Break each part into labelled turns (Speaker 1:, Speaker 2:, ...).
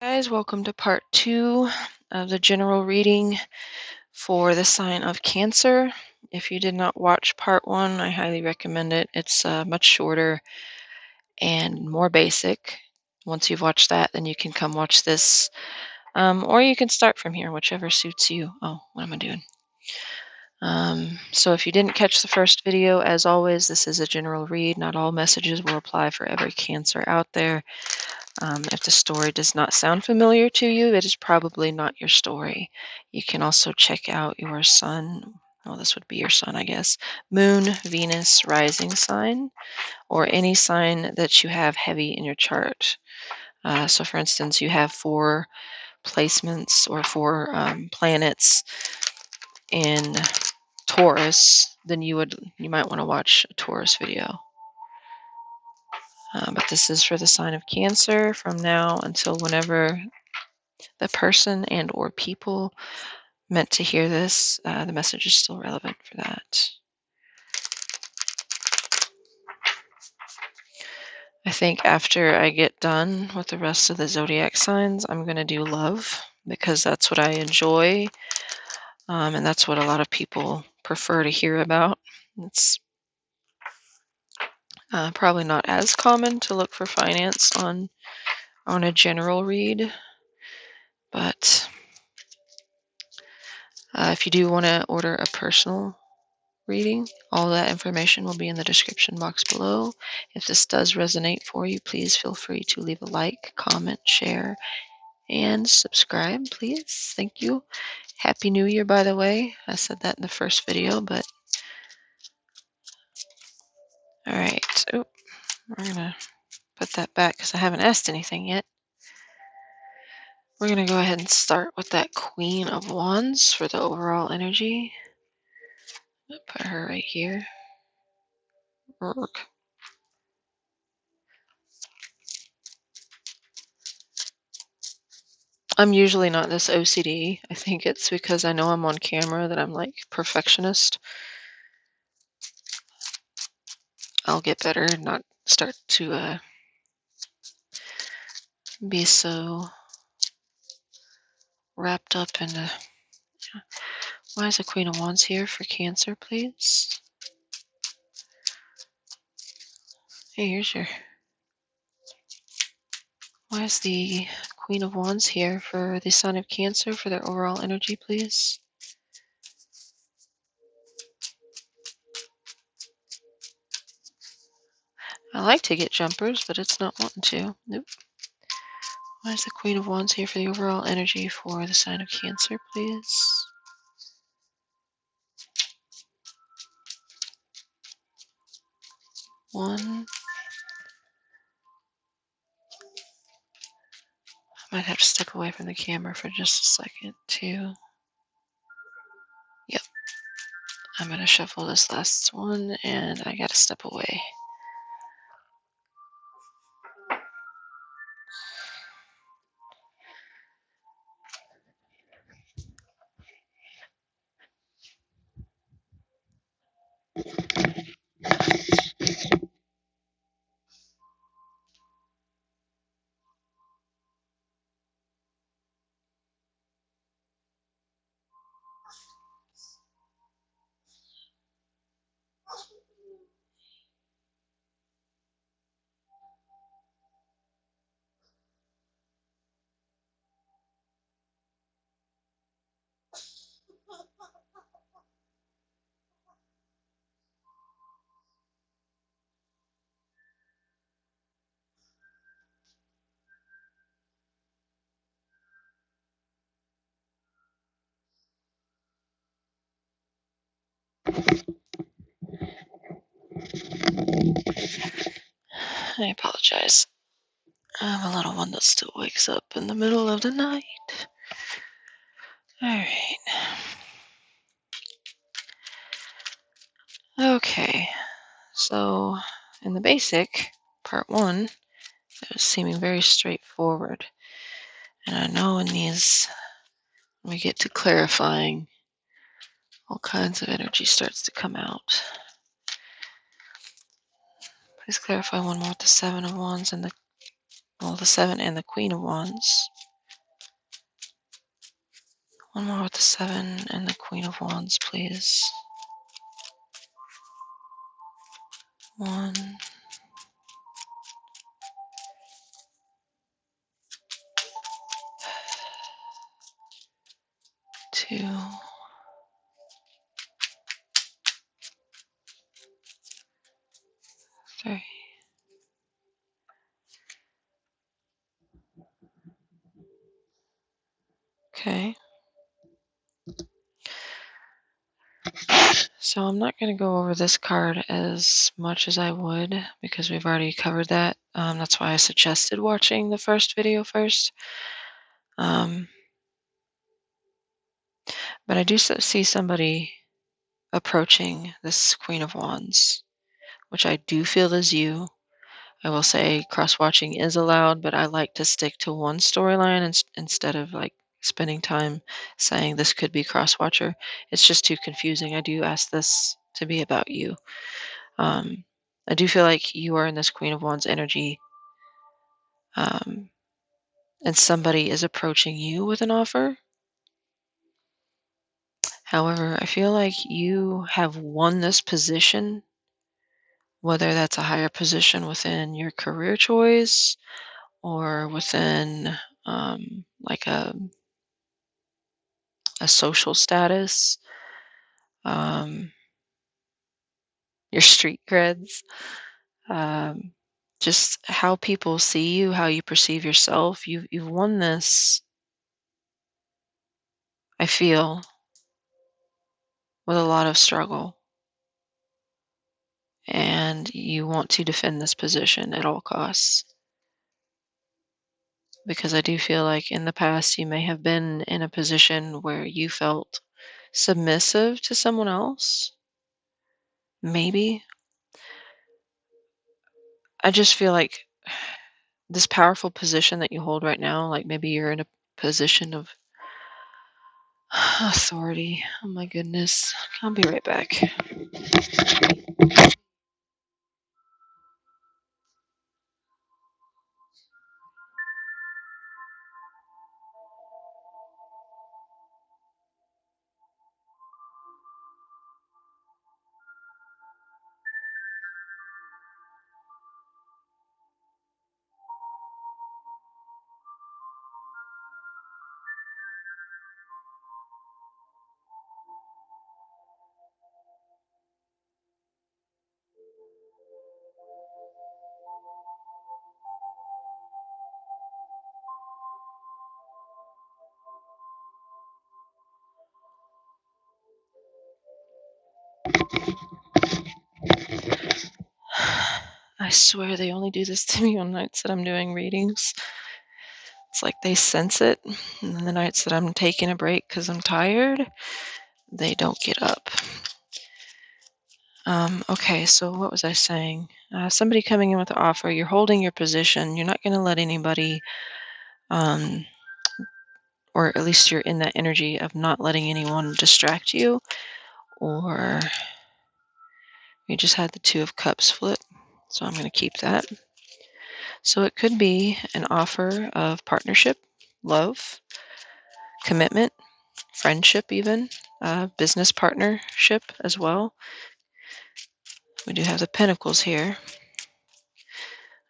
Speaker 1: Guys, welcome to part 2 of the general reading for the sign of Cancer. If you did not watch part 1, I highly recommend it. It's much shorter and more basic. Once you've watched that, then you can come watch this. Or you can start from here, whichever suits you. Oh, what am I doing? So if you didn't catch the first video, as always, this is a general read. Not all messages will apply for every Cancer out there. If the story does not sound familiar to you, it is probably not your story. You can also check out your sun. Well, this would be your sun, I guess. Moon, Venus, rising sign, or any sign that you have heavy in your chart. So, for instance, you have 4 placements or 4 planets in Taurus, then you might want to watch a Taurus video. But this is for the sign of Cancer from now until whenever the person and or people meant to hear this, the message is still relevant for that. I think after I get done with the rest of the zodiac signs, I'm going to do love because that's what I enjoy, and that's what a lot of people prefer to hear about. It's probably not as common to look for finance on a general read, but if you do want to order a personal reading, all that information will be in the description box below. If this does resonate for you, please feel free to leave a like, comment, share, and subscribe, please. Thank you. Happy New Year, by the way. I said that in the first video, but all right. Oh, we're going to put that back because I haven't asked anything yet. We're going to go ahead and start with that Queen of Wands for the overall energy. I'll put her right here. I'm usually not this OCD. I think it's because I know I'm on camera that I'm like perfectionist. I'll get better and not start to be so wrapped up in the... Why is the Queen of Wands here for Cancer, please? Hey, here's your... Why is the Queen of Wands here for the sign of Cancer for their overall energy, please? I like to get jumpers, but it's not wanting to. Nope. Why is the Queen of Wands here for the overall energy for the sign of Cancer, please? One. I might have to step away from the camera for just a second, too. Yep. I'm going to shuffle this last one, and I got to step away. I apologize. I'm a little one that still wakes up in the middle of the night. Alright. Okay. So, in the basic, part 1, it was seeming very straightforward. And I know in these, when we get to clarifying, all kinds of energy starts to come out. Please clarify one more with the 7 of Wands and the Well, the 7 and the Queen of Wands. One more with the 7 and the Queen of Wands, please. 1, 2, 3. Okay. So I'm not going to go over this card as much as I would because we've already covered that. That's why I suggested watching the first video first. Um, but I do see somebody approaching this Queen of Wands, which I do feel is you. I will say cross-watching is allowed, but I like to stick to one storyline instead of like spending time saying this could be cross-watcher. It's just too confusing. I do ask this to be about you. Um, I do feel like you are in this Queen of Wands energy, um, and somebody is approaching you with an offer. However, I feel like you have won this position, whether that's a higher position within your career choice or within like a social status, um, your street creds, um, just how people see you, how you perceive yourself. You've won this, I feel, with a lot of struggle, and you want to defend this position at all costs. Because I do feel like in the past you may have been in a position where you felt submissive to someone else. Maybe. I just feel like this powerful position that you hold right now, like maybe you're in a position of authority. Oh my goodness. I'll be right back. I swear they only do this to me on nights that I'm doing readings. It's like they sense it, and then the nights that I'm taking a break because I'm tired, they don't get up. Okay, so what was I saying? Somebody coming in with an offer, you're holding your position, you're not going to let anybody, um, or at least you're in that energy of not letting anyone distract you, or you just had the Two of Cups flip, so I'm going to keep that. So it could be an offer of partnership, love, commitment, friendship, even business partnership as well. We do have the Pentacles here.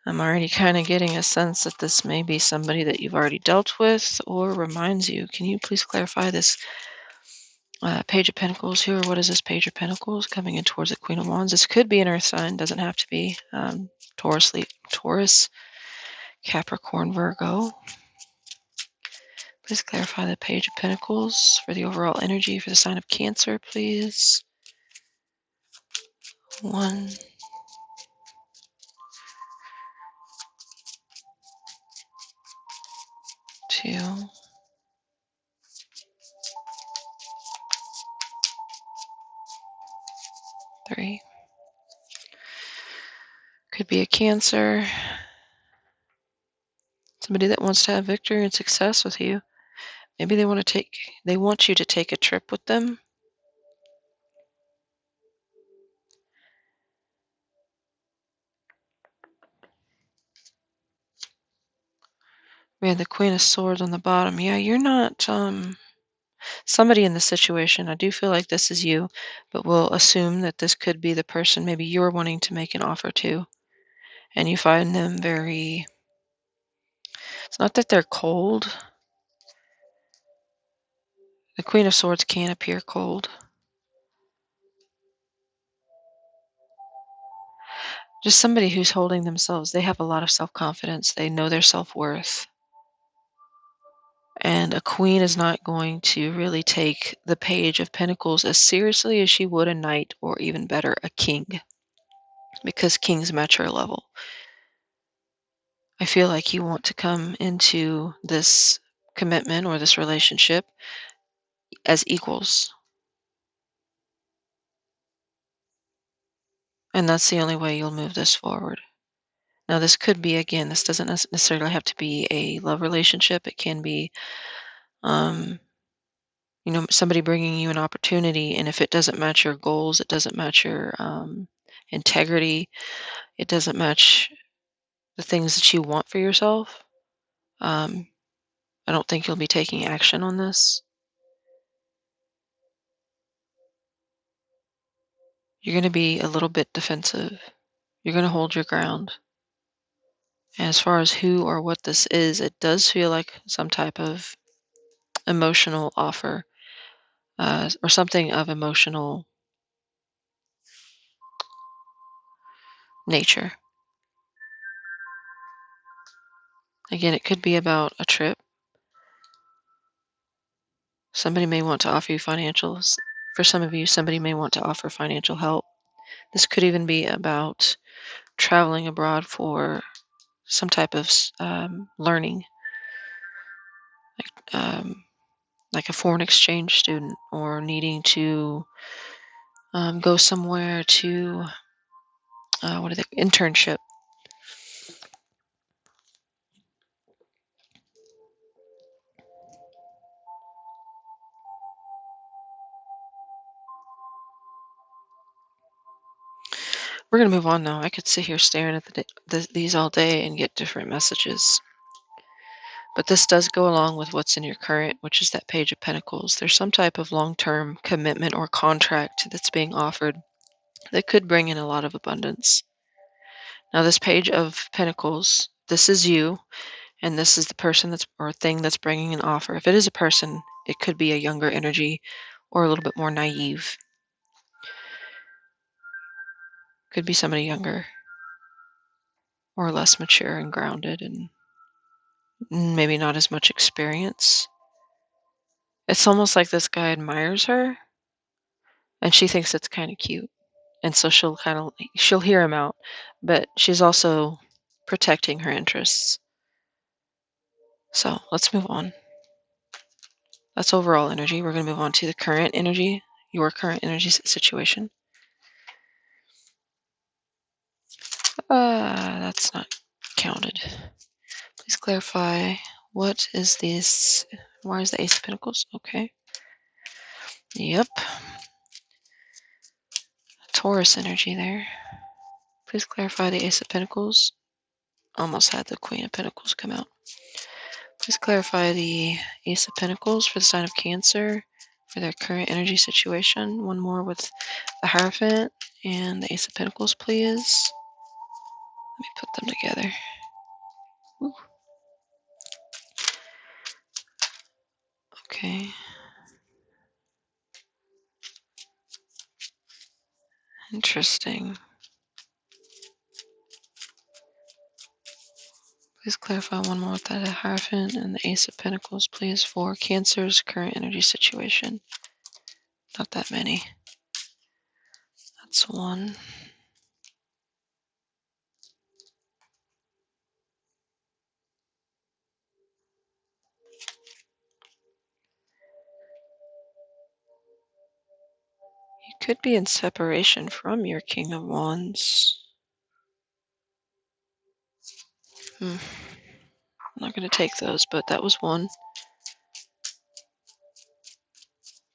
Speaker 1: I'm already kind of getting a sense that this may be somebody that you've already dealt with or reminds you. Can you please clarify this Page of Pentacles here? What is this Page of Pentacles coming in towards the Queen of Wands? This could be an Earth sign, doesn't have to be. Taurus, Capricorn, Virgo. Please clarify the Page of Pentacles for the overall energy for the sign of Cancer, please. 1, 2, 3. Could be a Cancer. Somebody that wants to have victory and success with you. Maybe they want you to take a trip with them. We had the Queen of Swords on the bottom. Yeah, you're not somebody in this situation. I do feel like this is you, but we'll assume that this could be the person maybe you're wanting to make an offer to, and you find them very, it's not that they're cold. The Queen of Swords can appear cold. Just somebody who's holding themselves. They have a lot of self-confidence. They know their self-worth. And a queen is not going to really take the Page of Pentacles as seriously as she would a knight, or even better, a king, because kings match her level. I feel like you want to come into this commitment or this relationship as equals. And that's the only way you'll move this forward. Now, this could be, again, this doesn't necessarily have to be a love relationship. It can be, um, somebody bringing you an opportunity. And if it doesn't match your goals, it doesn't match your integrity, it doesn't match the things that you want for yourself, um, I don't think you'll be taking action on this. You're going to be a little bit defensive. You're going to hold your ground. As far as who or what this is, it does feel like some type of emotional offer, or something of emotional nature. Again, it could be about a trip. Somebody may want to offer you financials. For some of you, somebody may want to offer financial help. This could even be about traveling abroad for some type of learning, um, like a foreign exchange student, or needing to go somewhere to what are they, internship. We're gonna move on now. I could sit here staring at these all day and get different messages, but this does go along with what's in your current, which is that Page of Pentacles. There's some type of long-term commitment or contract that's being offered that could bring in a lot of abundance. Now, this Page of Pentacles, this is you, and this is the person that's, or thing that's bringing an offer. If it is a person, it could be a younger energy or a little bit more naive. Could be somebody younger or less mature and grounded, and maybe not as much experience. It's almost like this guy admires her and she thinks it's kind of cute. And so she'll hear him out, but she's also protecting her interests. So let's move on. That's overall energy. We're going to move on to the current energy, your current energy situation. That's not counted. Please clarify, what is this? Why is the Ace of Pentacles? Okay. Yep. Taurus energy there. Please clarify the Ace of Pentacles. Almost had the Queen of Pentacles come out. Please clarify the Ace of Pentacles for the sign of Cancer for their current energy situation. One more with the Hierophant and the Ace of Pentacles, please. Let me put them together. Ooh. Okay. Interesting. Please clarify one more with the Hierophant and the Ace of Pentacles, please, for Cancer's current energy situation. Not that many. That's one. You could be in separation from your King of Wands. I'm not going to take those, but that was one.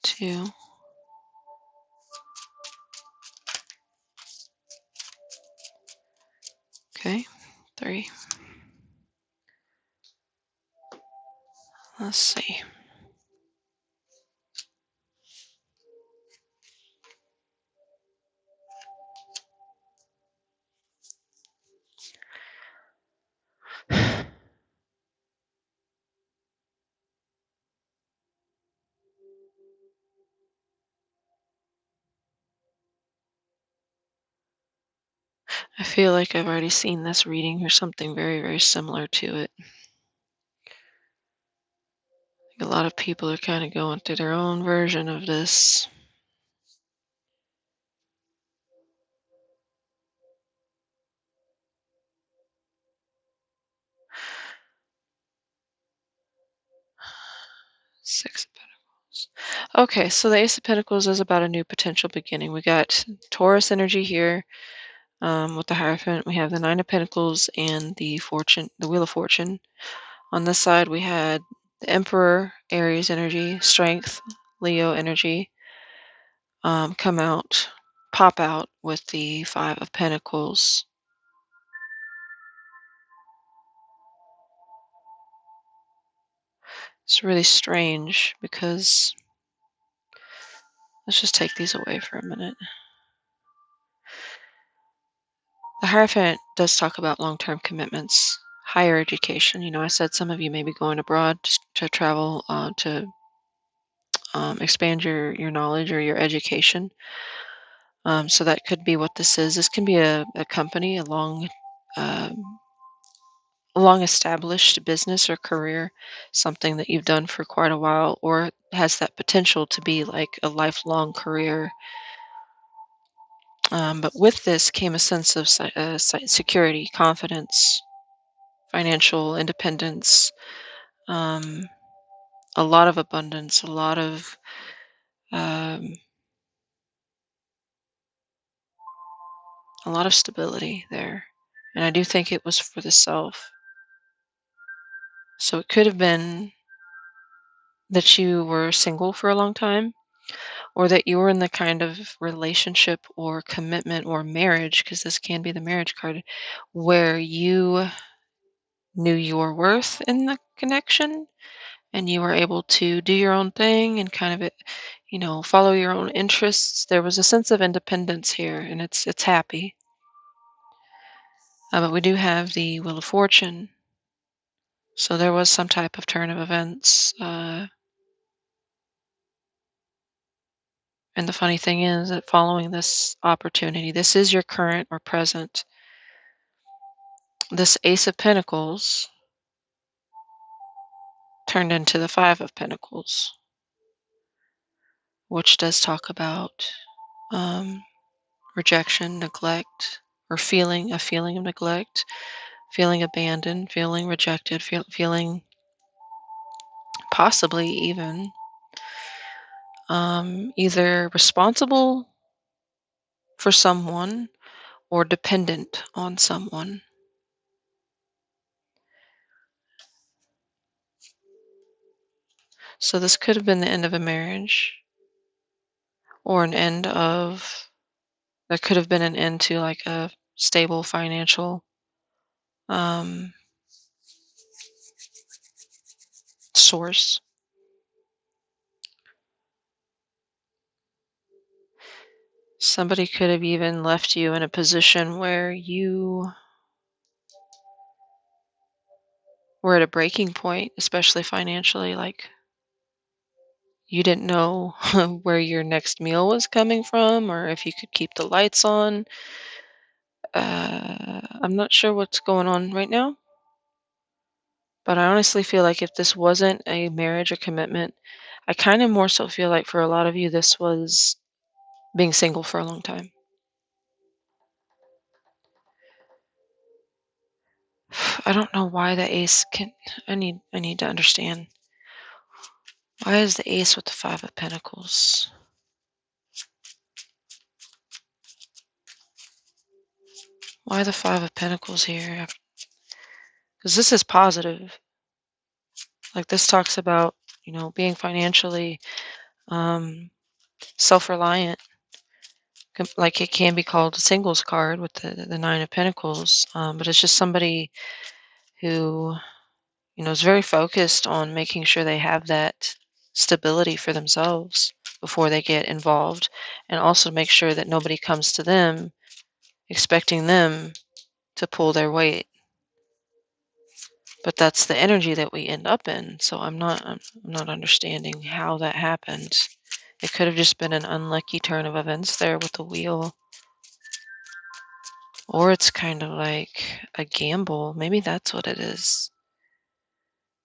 Speaker 1: Two. Okay. Three. Let's see. I feel like I've already seen this reading or something very, very similar to it. A lot of people are kind of going through their own version of this. Six of Pentacles. Okay, so the Ace of Pentacles is about a new potential beginning. We got Taurus energy here with the Hierophant. We have the Nine of Pentacles and the Fortune, the Wheel of Fortune. On this side, we had the Emperor, Aries energy, Strength, Leo energy, pop out with the Five of Pentacles. It's really strange because let's just take these away for a minute. The Hierophant does talk about long-term commitments, higher education. I said some of you may be going abroad to travel to expand your knowledge or your education. So that could be what this is. This can be a company, um, a long established business or career, something that you've done for quite a while, or has that potential to be like a lifelong career. But with this came a sense of security, confidence, financial independence, um, a lot of abundance, um, a lot of stability there. And I do think it was for the self. So it could have been that you were single for a long time, or that you were in the kind of relationship or commitment or marriage, because this can be the marriage card, where you knew your worth in the connection and you were able to do your own thing and kind of follow your own interests. There was a sense of independence here, and it's happy. But we do have the Wheel of Fortune, so there was some type of turn of events. And the funny thing is that following this opportunity, this is your current or present. This Ace of Pentacles turned into the Five of Pentacles, which does talk about um, rejection, neglect, or a feeling of neglect, feeling abandoned, feeling rejected, feeling possibly even either responsible for someone or dependent on someone. So this could have been the end of a marriage, or there could have been an end to like a stable financial um, source. Somebody could have even left you in a position where you were at a breaking point, especially financially. Like you didn't know where your next meal was coming from or if you could keep the lights on. I'm not sure what's going on right now, but I honestly feel like if this wasn't a marriage or commitment, I kind of more so feel like for a lot of you, this was being single for a long time. I don't know why the ace can. I need to understand. Why is the ace with the Five of Pentacles? Why the Five of Pentacles here? Because this is positive. Like this talks about, being financially um, self-reliant. Like it can be called a singles card with the Nine of Pentacles, but it's just somebody who is very focused on making sure they have that stability for themselves before they get involved, and also make sure that nobody comes to them expecting them to pull their weight. But that's the energy that we end up in, so I'm not understanding how that happened. It could have just been an unlucky turn of events there with the wheel. Or it's kind of like a gamble. Maybe that's what it is.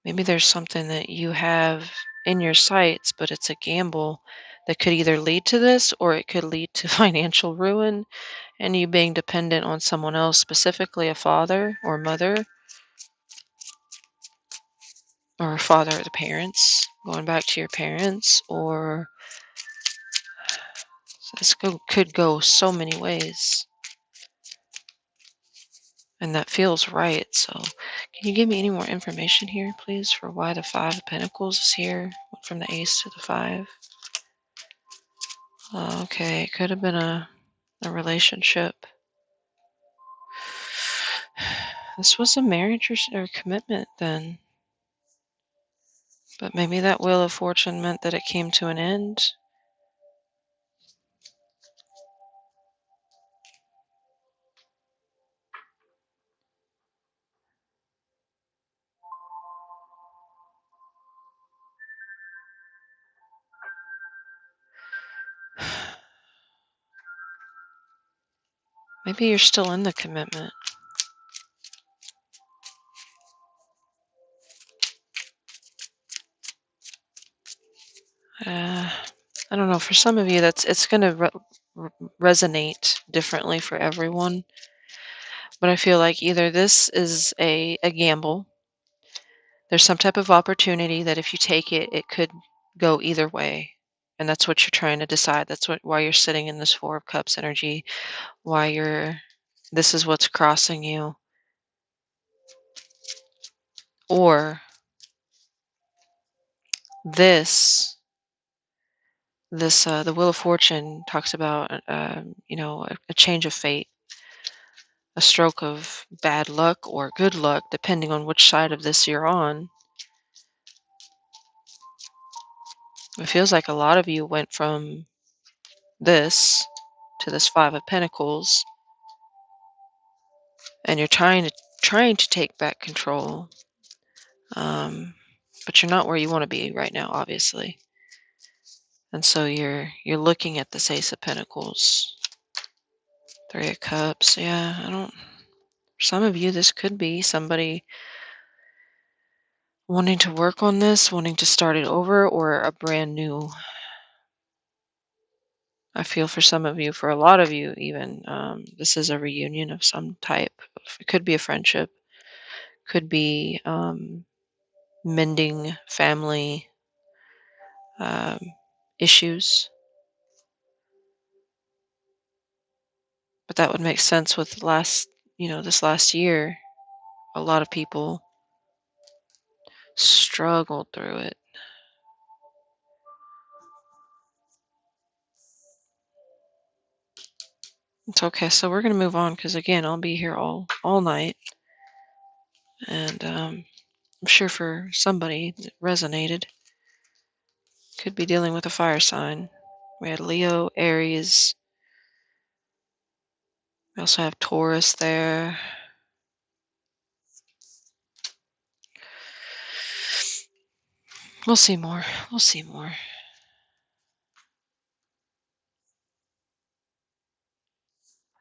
Speaker 1: Maybe there's something that you have in your sights, but it's a gamble that could either lead to this or it could lead to financial ruin and you being dependent on someone else, specifically a father or mother, or a father or the parents, going back to your parents, or could go so many ways. And that feels right. So, can you give me any more information here, please, for why the Five of Pentacles is here? Went from the Ace to the Five. Okay, it could have been a relationship. This was a marriage or commitment then. But maybe that Wheel of Fortune meant that it came to an end. Maybe you're still in the commitment. I don't know. For some of you, it's going to resonate differently for everyone. But I feel like either this is a gamble. There's some type of opportunity that if you take it, it could go either way. And that's what you're trying to decide. That's why you're sitting in this Four of Cups energy, this is what's crossing you. Or this, the Wheel of Fortune talks about, a change of fate, a stroke of bad luck or good luck, depending on which side of this you're on. It feels like a lot of you went from this to this Five of Pentacles, and you're trying to take back control, but you're not where you want to be right now, obviously. And so you're looking at this Ace of Pentacles, Three of Cups. Yeah, for some of you, this could be somebody wanting to work on this, wanting to start it over, or a brand new. I feel for some of you, for a lot of you even, this is a reunion of some type. It could be a friendship, could be mending family um, issues. But that would make sense with this last year. A lot of people struggled through it. It's okay. So we're gonna move on because again, I'll be here all night, and I'm sure for somebody it resonated. Could be dealing with a fire sign. We had Leo, Aries. We also have Taurus there. We'll see more. We'll see more.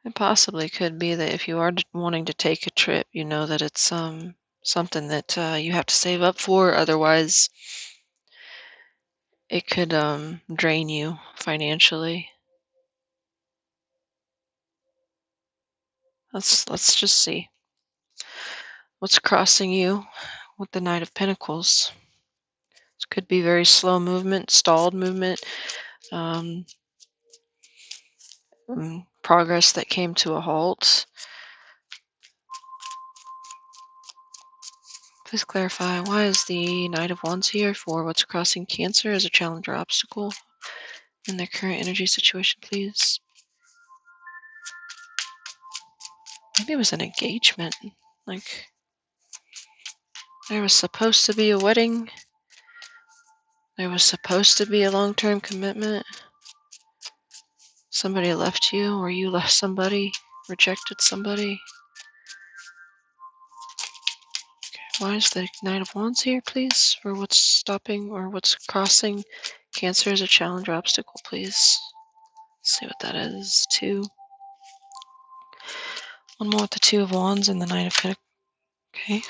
Speaker 1: It possibly could be that if you are wanting to take a trip, you know that it's something that you have to save up for. Otherwise, it could drain you financially. Let's just see what's crossing you with the Knight of Pentacles. This could be very slow movement, stalled movement, um, progress that came to a halt. Please clarify, why is the Knight of Wands here for what's crossing Cancer as a challenge or obstacle in their current energy situation, please? Maybe it was an engagement. Like, There was supposed to be a wedding. There was supposed to be a long-term commitment. Somebody left you, or you left somebody, rejected somebody. Why is the Knight of Wands here, please? For what's stopping or what's crossing Cancer as a challenge or obstacle, please. Let's see what that is. 2. One more with the 2 of Wands and the Knight of Pentacles. Okay.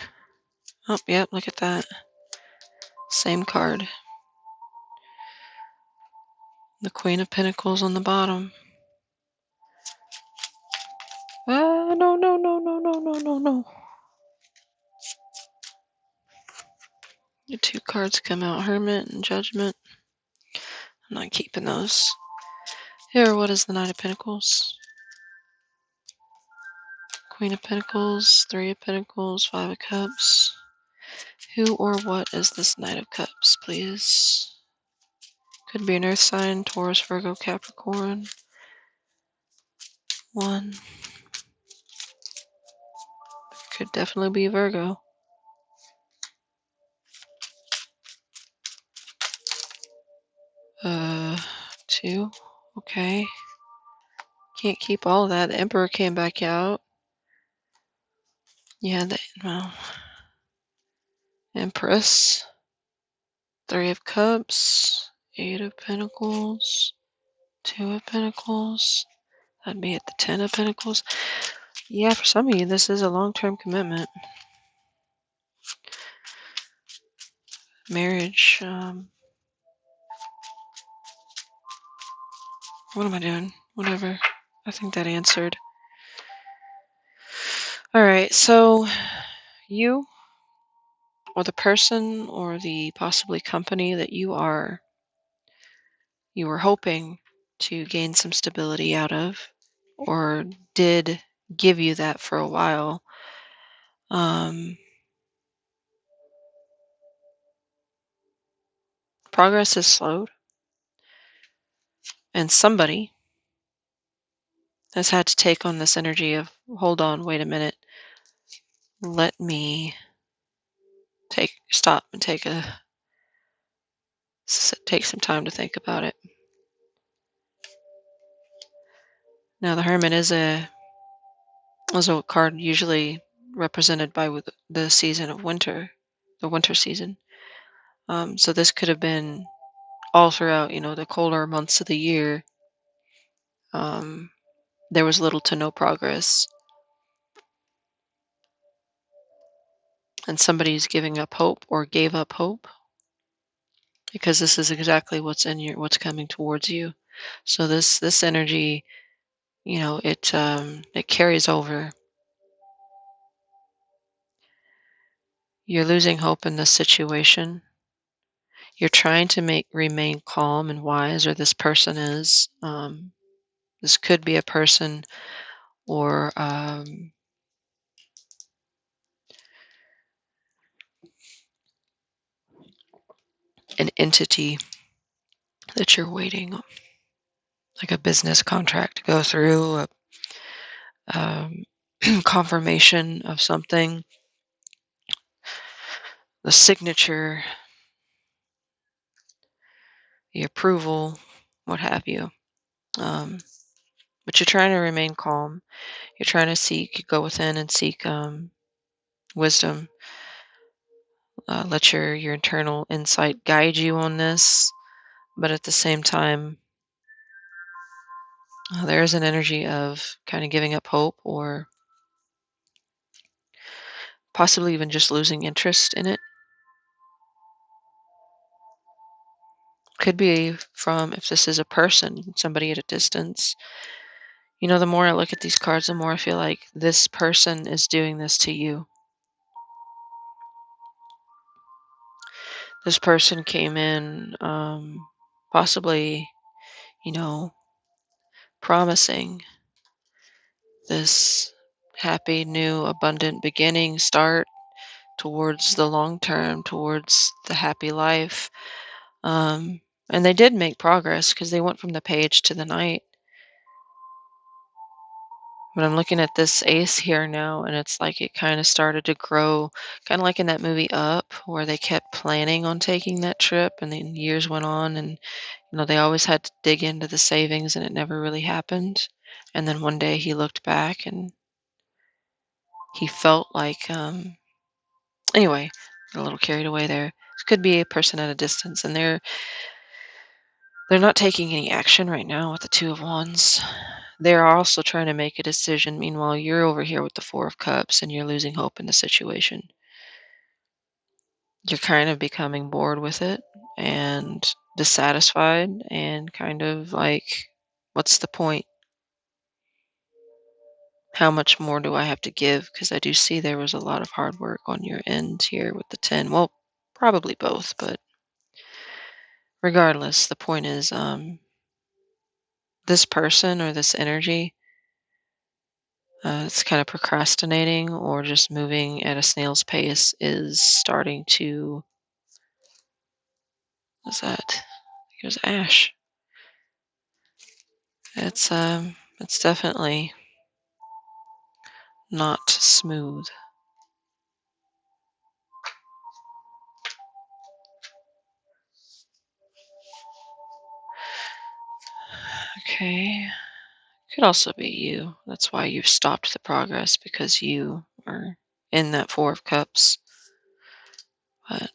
Speaker 1: Oh, yep, look at that. Same card. The Queen of Pentacles on the bottom. Ah, no, no, no, no, no, no, no, no. The 2 cards come out, Hermit and Judgment. I'm not keeping those. Here, what is the Knight of Pentacles? Queen of Pentacles, 3 of Pentacles, 5 of Cups. Who or what is this Knight of Cups, please? Could be an earth sign, Taurus, Virgo, Capricorn. 1. Could definitely be Virgo. 2. Okay. Can't keep all of that. The Emperor came back out. Yeah, well, Empress. 3 of Cups. 8 of Pentacles. 2 of Pentacles. That'd be at the 10 of Pentacles. Yeah, for some of you, this is a long-term commitment. Marriage. What am I doing? Whatever. I think that answered. All right, so you or the person or the possibly company that you were hoping to gain some stability out of, or did give you that for a while, progress has slowed, and somebody has had to take on this energy of, hold on, wait a minute, let me stop and take some time to think about it. Now, the Hermit is a card usually represented by the season of winter, the winter season. So this could have been all throughout, the colder months of the year. There was little to no progress, and somebody's giving up hope or gave up hope, because this is exactly what's coming towards you. So this energy, it carries over. You're losing hope in this situation. You're trying to remain calm and wise, or this person is. This could be a person or an entity that you're waiting, like a business contract to go through, confirmation of something, the signature, the approval, what have you. But you're trying to remain calm. You're trying to go within and seek wisdom. Let your internal insight guide you on this. But at the same time, there is an energy of kind of giving up hope, or possibly even just losing interest in it. Could be from, if this is a person, somebody at a distance. The more I look at these cards, the more I feel like this person is doing this to you. This person came in, possibly, promising this happy, new, abundant beginning, start towards the long term, towards the happy life. And they did make progress, because they went from the Page to the Knight. But I'm looking at this ace here now, and it's like it kind of started to grow, kind of like in that movie Up, where they kept planning on taking that trip, and then years went on, and they always had to dig into the savings, and it never really happened. And then one day he looked back, and he felt like, anyway, a little carried away there. This could be a person at a distance, and they're not taking any action right now with the Two of Wands. They're also trying to make a decision. Meanwhile, you're over here with the Four of Cups and you're losing hope in the situation. You're kind of becoming bored with it and dissatisfied and kind of like, what's the point? How much more do I have to give? Because I do see there was a lot of hard work on your end here with the 10. Well, probably both, but regardless, the point is this person or this energy, it's kind of procrastinating or just moving at a snail's pace, is starting to. What's that? Here's Ash. It's definitely not smooth. Okay. Could also be you. That's why you've stopped the progress, because you are in that Four of Cups. But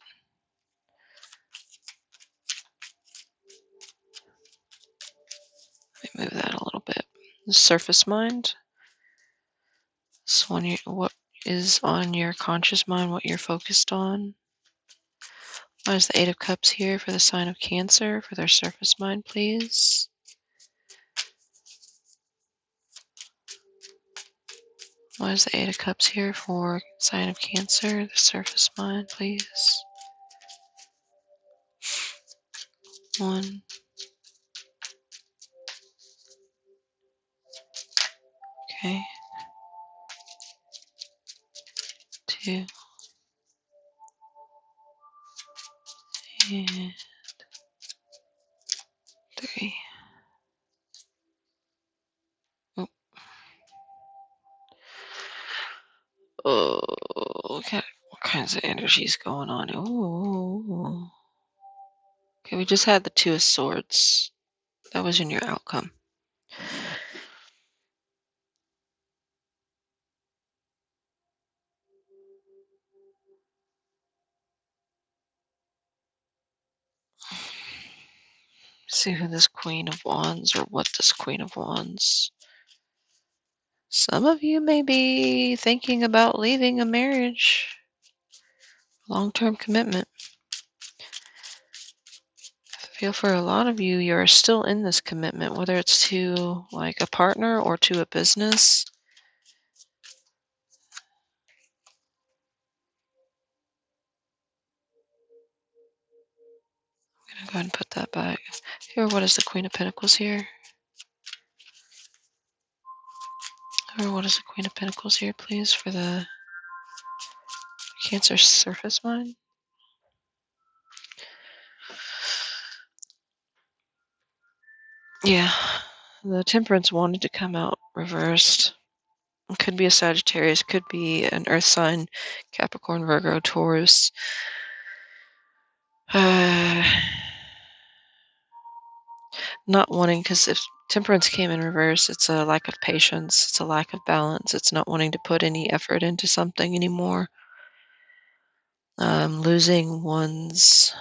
Speaker 1: let me move that a little bit. The surface mind. This one, what is on your conscious mind, what you're focused on. Why is the Eight of Cups here for the sign of Cancer, for their surface mind, please? Why is the Eight of Cups here for sign of Cancer, the surface mind, please? 1. Okay. 2. And 3. Oh, okay. What kinds of energies going on? Ooh. Okay, we just had the Two of Swords. That was in your outcome. See who this Queen of Wands, or what this Queen of Wands. Some of you may be thinking about leaving a marriage, long-term commitment. I feel for a lot of you, you're still in this commitment, whether it's to like a partner or to a business. I'm going to go ahead and put that back. Here, what is the Queen of Pentacles here? Or what is the Queen of Pentacles here, please, for the Cancer surface mind? Yeah, the Temperance wanted to come out reversed. It could be a Sagittarius, could be an Earth sign, Capricorn, Virgo, Taurus. Not wanting, because if Temperance came in reverse, it's a lack of patience, it's a lack of balance, it's not wanting to put any effort into something anymore. Losing one's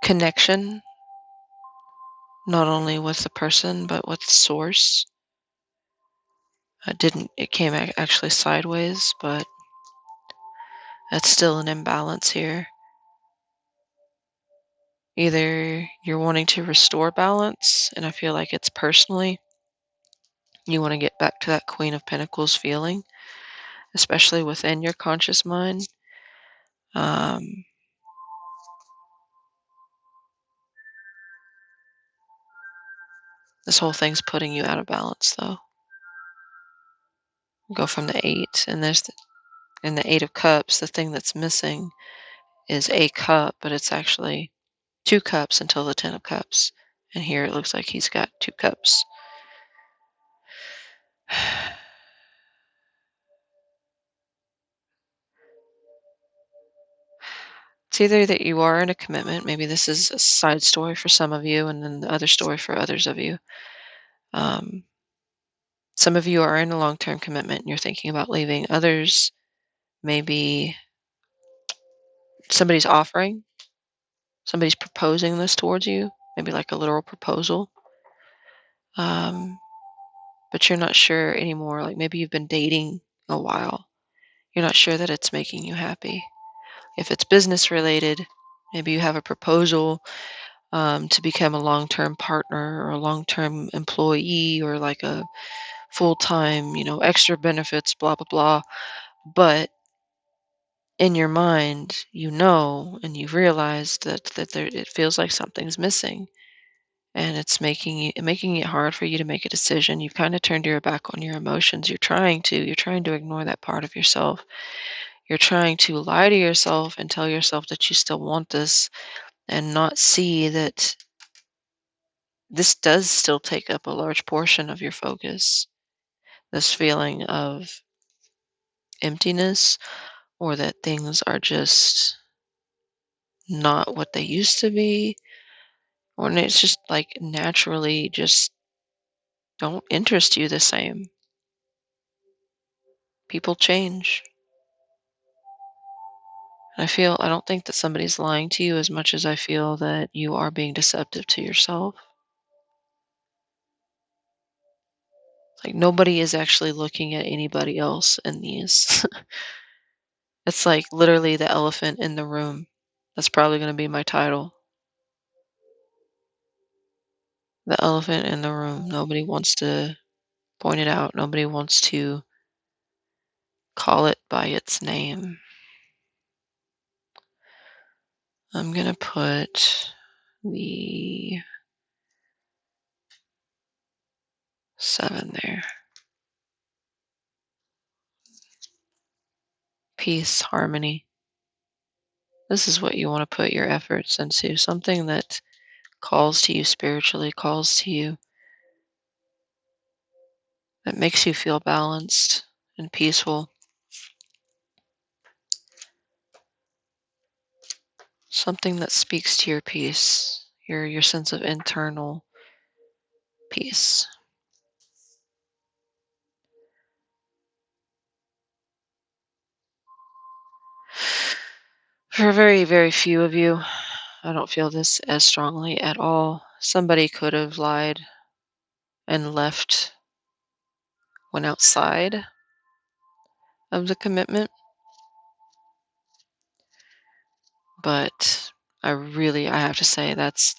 Speaker 1: connection, not only with the person, but with the source. It came actually sideways, but that's still an imbalance here. Either you're wanting to restore balance, and I feel like it's personally, you want to get back to that Queen of Pentacles feeling, especially within your conscious mind. This whole thing's putting you out of balance, though. Go from the 8, and in the 8 of Cups, the thing that's missing is a cup, but it's actually 2 cups until the 10 of Cups. And here it looks like he's got 2 cups. It's either that you are in a commitment, maybe this is a side story for some of you, and then the other story for others of you. Um, some of you are in a long term commitment and you're thinking about leaving. Others, maybe somebody's offering, somebody's proposing this towards you, maybe like a literal proposal. Um, but you're not sure anymore. Like maybe you've been dating a while. You're not sure that it's making you happy. If it's business related, maybe you have a proposal to become a long-term partner or a long-term employee or like a full-time, extra benefits, blah, blah, blah. But in your mind, and you realize that it feels like something's missing, and it's making it hard for you to make a decision. You've kind of turned your back on your emotions. You're trying to ignore that part of yourself. You're trying to lie to yourself and tell yourself that you still want this and not see that this does still take up a large portion of your focus. This feeling of emptiness, or that things are just not what they used to be, or it's just like naturally just don't interest you the same. People change. I don't think that somebody's lying to you as much as I feel that you are being deceptive to yourself. Like nobody is actually looking at anybody else in these. It's like literally the elephant in the room. That's probably going to be my title. The elephant in the room. Nobody wants to point it out. Nobody wants to call it by its name. I'm going to put the 7 there. Peace, harmony. This is what you want to put your efforts into. Something that calls to you spiritually, calls to you, that makes you feel balanced and peaceful. Something that speaks to your peace, your sense of internal peace. For very, very few of you, I don't feel this as strongly at all. Somebody could have lied and left when outside of the commitment, but I have to say that's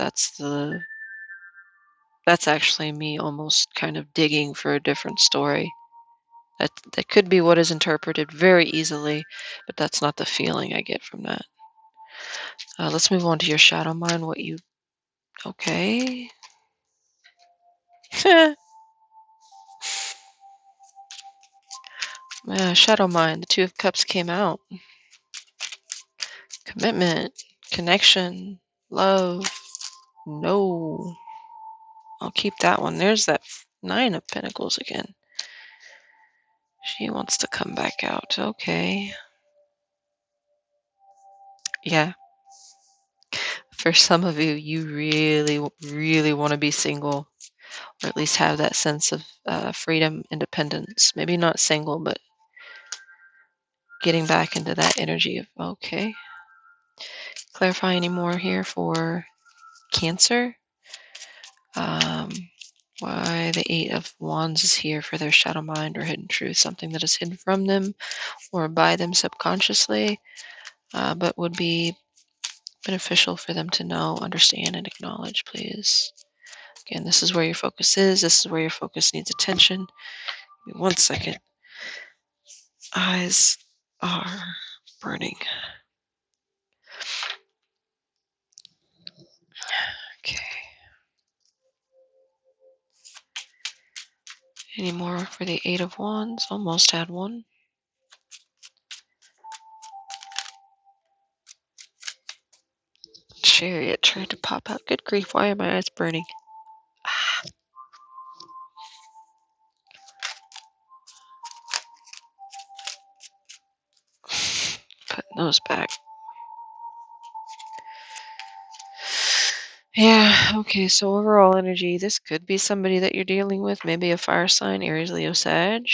Speaker 1: actually me almost kind of digging for a different story. That could be what is interpreted very easily, but that's not the feeling I get from that. Let's move on to your shadow mind. Okay. Shadow mind. The Two of Cups came out. Commitment, connection, love. No. I'll keep that one. There's that Nine of Pentacles again. She wants to come back out. Okay. Yeah. For some of you, you really, really want to be single, or at least have that sense of freedom, independence. Maybe not single, but getting back into that energy of, okay. Clarify any more here for Cancer. Um, why the Eight of Wands is here for their shadow mind or hidden truth, something that is hidden from them or by them subconsciously, but would be beneficial for them to know, understand, and acknowledge, please. Again, this is where your focus is. This is where your focus needs attention. Give me 1 second. Eyes are burning. Okay. Any more for the Eight of Wands? Almost had one. Chariot tried to pop out. Good grief, why are my eyes burning? those back. Yeah, okay, so overall energy, this could be somebody that you're dealing with, maybe a fire sign, Aries, Leo, Sag.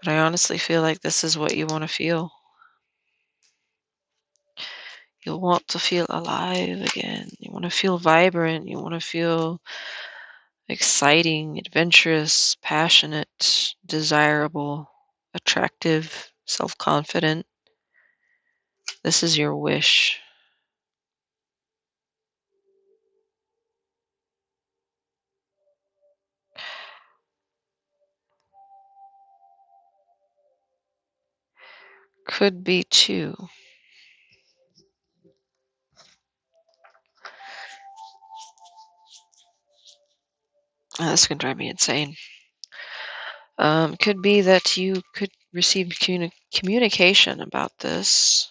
Speaker 1: But I honestly feel like this is what you want to feel. You want to feel alive again. You want to feel vibrant. You want to feel exciting, adventurous, passionate, desirable, attractive, self-confident. This is your wish. Could be too. This can drive me insane. Could be that you could receive communication about this.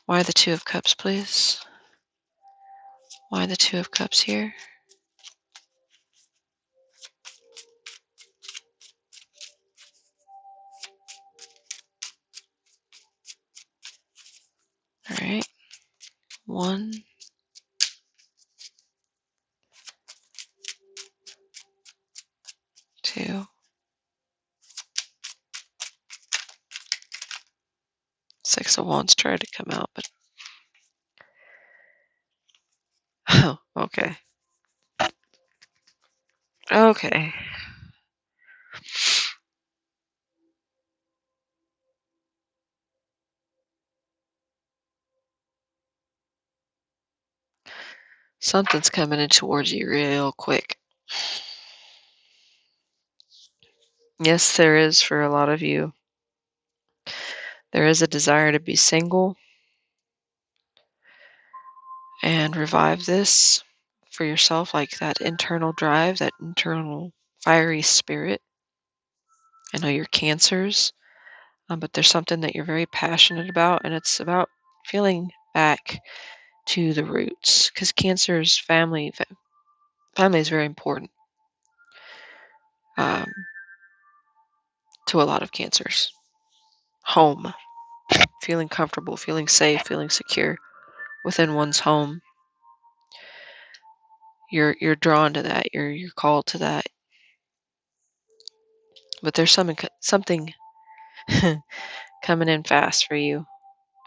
Speaker 1: Why the Two of Cups, please? Why the Two of Cups here? All right. 1, 2, 6 of Wands tried to come out, but oh, okay. Okay. Something's coming in towards you real quick. Yes, there is for a lot of you. There is a desire to be single and revive this for yourself, like that internal drive, that internal fiery spirit. I know you're Cancers, but there's something that you're very passionate about, and it's about feeling back to the roots. Because Cancer's family is very important um, to a lot of Cancers. Home, feeling comfortable, feeling safe, feeling secure within one's home. You're drawn to that. You're called to that. But there's something coming in fast for you.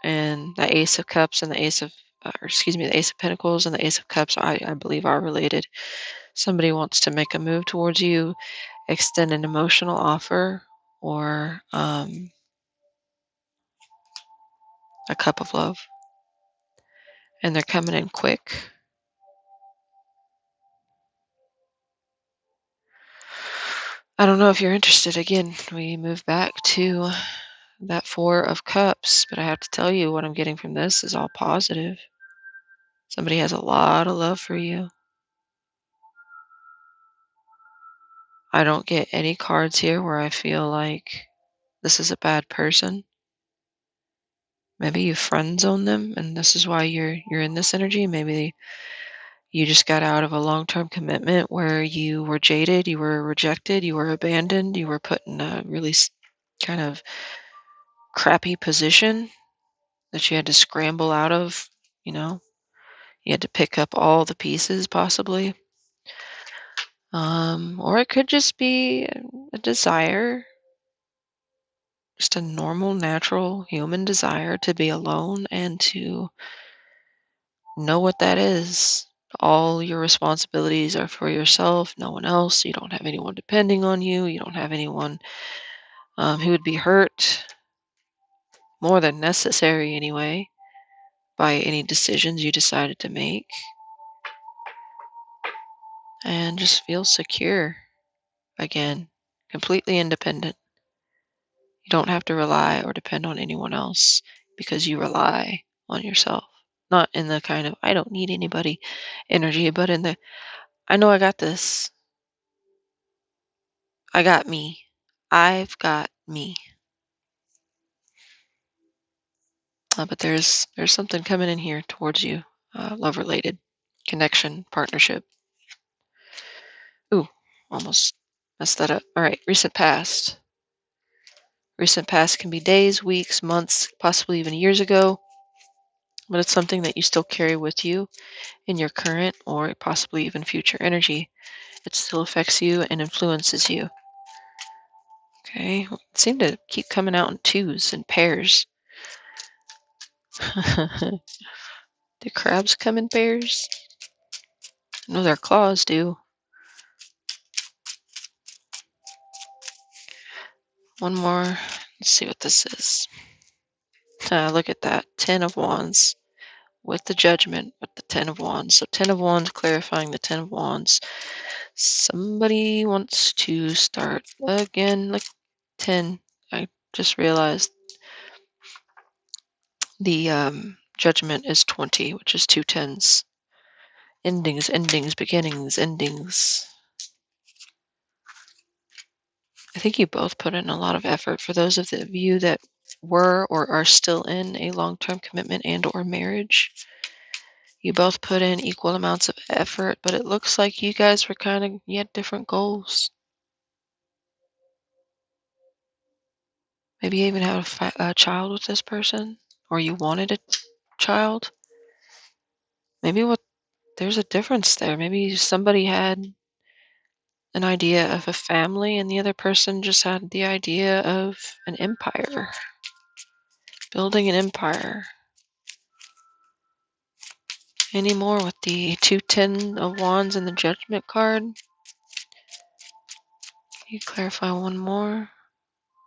Speaker 1: And the Ace of Cups and the the Ace of Pentacles and the Ace of Cups, I believe, are related. Somebody wants to make a move towards you, extend an emotional offer, or a cup of love. And they're coming in quick. I don't know if you're interested. Again, we move back to that Four of Cups, but I have to tell you what I'm getting from this is all positive. Somebody has a lot of love for you. I don't get any cards here where I feel like this is a bad person. Maybe you friend zone them and this is why you're in this energy. Maybe you just got out of a long-term commitment where you were jaded, you were rejected, you were abandoned, you were put in a really kind of crappy position that you had to scramble out of, you know. You had to pick up all the pieces possibly. Or it could just be a desire, just a normal, natural human desire to be alone and to know what that is. All your responsibilities are for yourself, no one else. You don't have anyone depending on you. You don't have anyone who would be hurt more than necessary anyway by any decisions you decided to make. And just feel secure again, completely independent. You don't have to rely or depend on anyone else because you rely on yourself. Not in the kind of I don't need anybody energy, but in the I know I got this. I got me. I've got me. But there's something coming in here towards you, love related, connection, partnership. Ooh, almost messed that up. All right, recent past. Recent past can be days, weeks, months, possibly even years ago, but it's something that you still carry with you in your current or possibly even future energy. It still affects you and influences you. Okay, it seemed to keep coming out in twos and pairs. Do crabs come in pairs? No, their claws do. One more. Let's see what this is. Look at that. 10 of Wands with the Judgment with the 10 of Wands. So 10 of Wands clarifying the 10 of Wands. Somebody wants to start again, like 10. I just realized the Judgment is 20, which is two tens. Endings, endings, beginnings, endings. I think you both put in a lot of effort. For those of you that were or are still in a long-term commitment and or marriage, you both put in equal amounts of effort, but it looks like you guys were you had different goals. Maybe you even had a child with this person, or you wanted a child. Maybe there's a difference there. Maybe somebody had an idea of a family and the other person just had the idea of an empire, building an empire. Any more with the 2 10 of Wands and the Judgment card? Can you clarify one more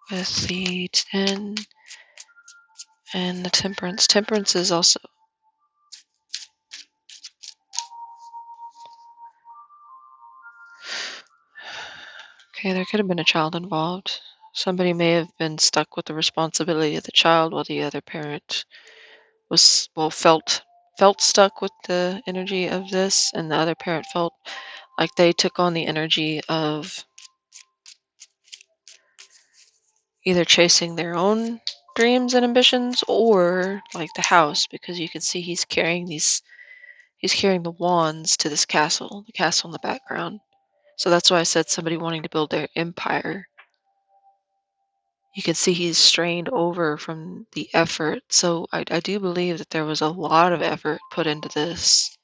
Speaker 1: with the 10 and the Temperance? Temperance is also... Okay, there could have been a child involved. Somebody may have been stuck with the responsibility of the child while the other parent felt stuck with the energy of this, and the other parent felt like they took on the energy of either chasing their own dreams and ambitions or like the house, because you can see he's carrying the wands to this castle, the castle in the background. So that's why I said somebody wanting to build their empire. You can see he's strained over from the effort. So I do believe that there was a lot of effort put into this.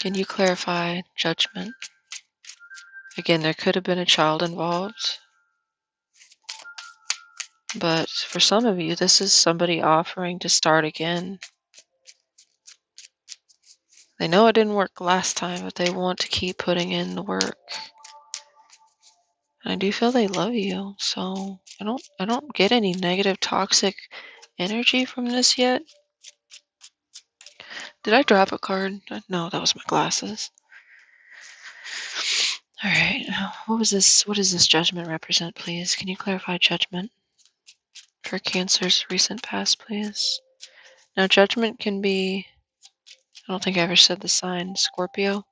Speaker 1: Can you clarify Judgment? Again, there could have been a child involved. But for some of you, this is somebody offering to start again. They know it didn't work last time, but they want to keep putting in the work. And I do feel they love you, so I don't get any negative toxic energy from this yet. Did I drop a card? No, that was my glasses. All right. What was this? What does this Judgment represent, please? Can you clarify Judgment for Cancer's recent past, please? Now, Judgment can be... I don't think I ever said the sign Scorpio.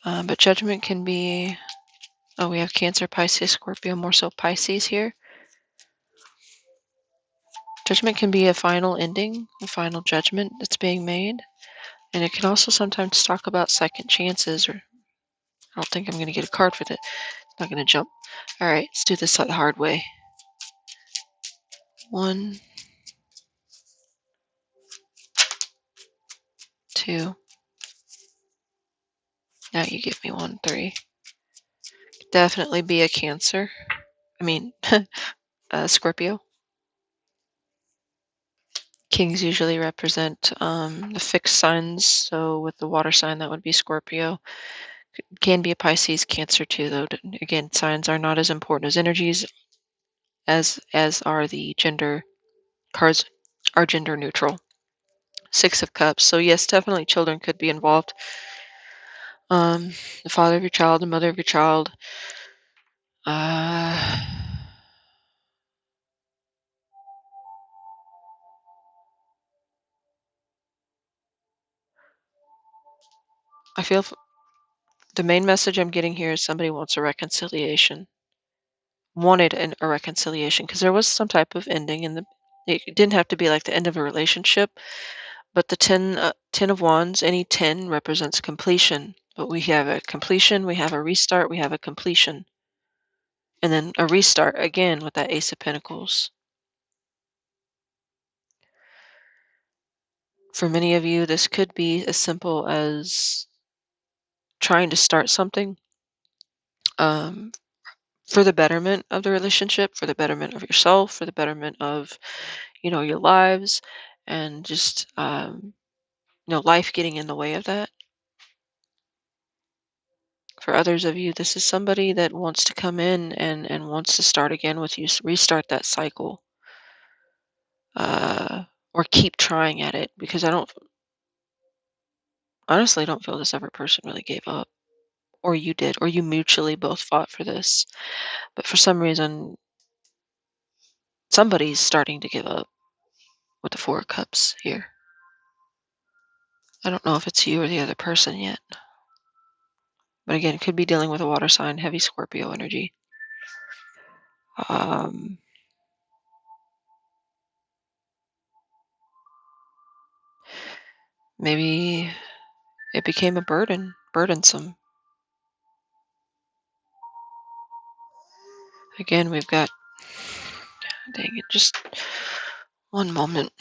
Speaker 1: But Judgment can be... Oh, we have Cancer, Pisces, Scorpio, more so Pisces here. Judgment can be a final ending, a final judgment that's being made. And it can also sometimes talk about second chances, or I don't think I'm going to get a card for that. It's not going to jump. All right, let's do this the hard way. 1, 2. Now you give me 1, 3. Definitely be a Cancer. I mean, Scorpio. Kings usually represent the fixed signs. So with the water sign, that would be Scorpio. Can be a Pisces, Cancer too, though. Again, signs are not as important as energies, as are the gender cards. Are gender neutral. 6 of Cups. So yes, definitely children could be involved. The father of your child, the mother of your child. I feel the main message I'm getting here is somebody wants a reconciliation. A reconciliation, because there was some type of ending in the... It didn't have to be like the end of a relationship, but the 10 of Wands, any 10 represents completion. But we have a completion, we have a restart, we have a completion. And then a restart again with that Ace of Pentacles. For many of you, this could be as simple as trying to start something um, for the betterment of the relationship, for the betterment of yourself, for the betterment of, your lives, and just, life getting in the way of that. For others of you, this is somebody that wants to come in and wants to start again with you, restart that cycle, uh, or keep trying at it, because I don't honestly don't feel this other person really gave up, or you did, or you mutually both fought for this. But for some reason, somebody's starting to give up with the Four of Cups here. I don't know if it's you or the other person yet. But again, could be dealing with a water sign, heavy Scorpio energy. Um, Maybe it became a burdensome. Again, we've got, dang it, just one moment.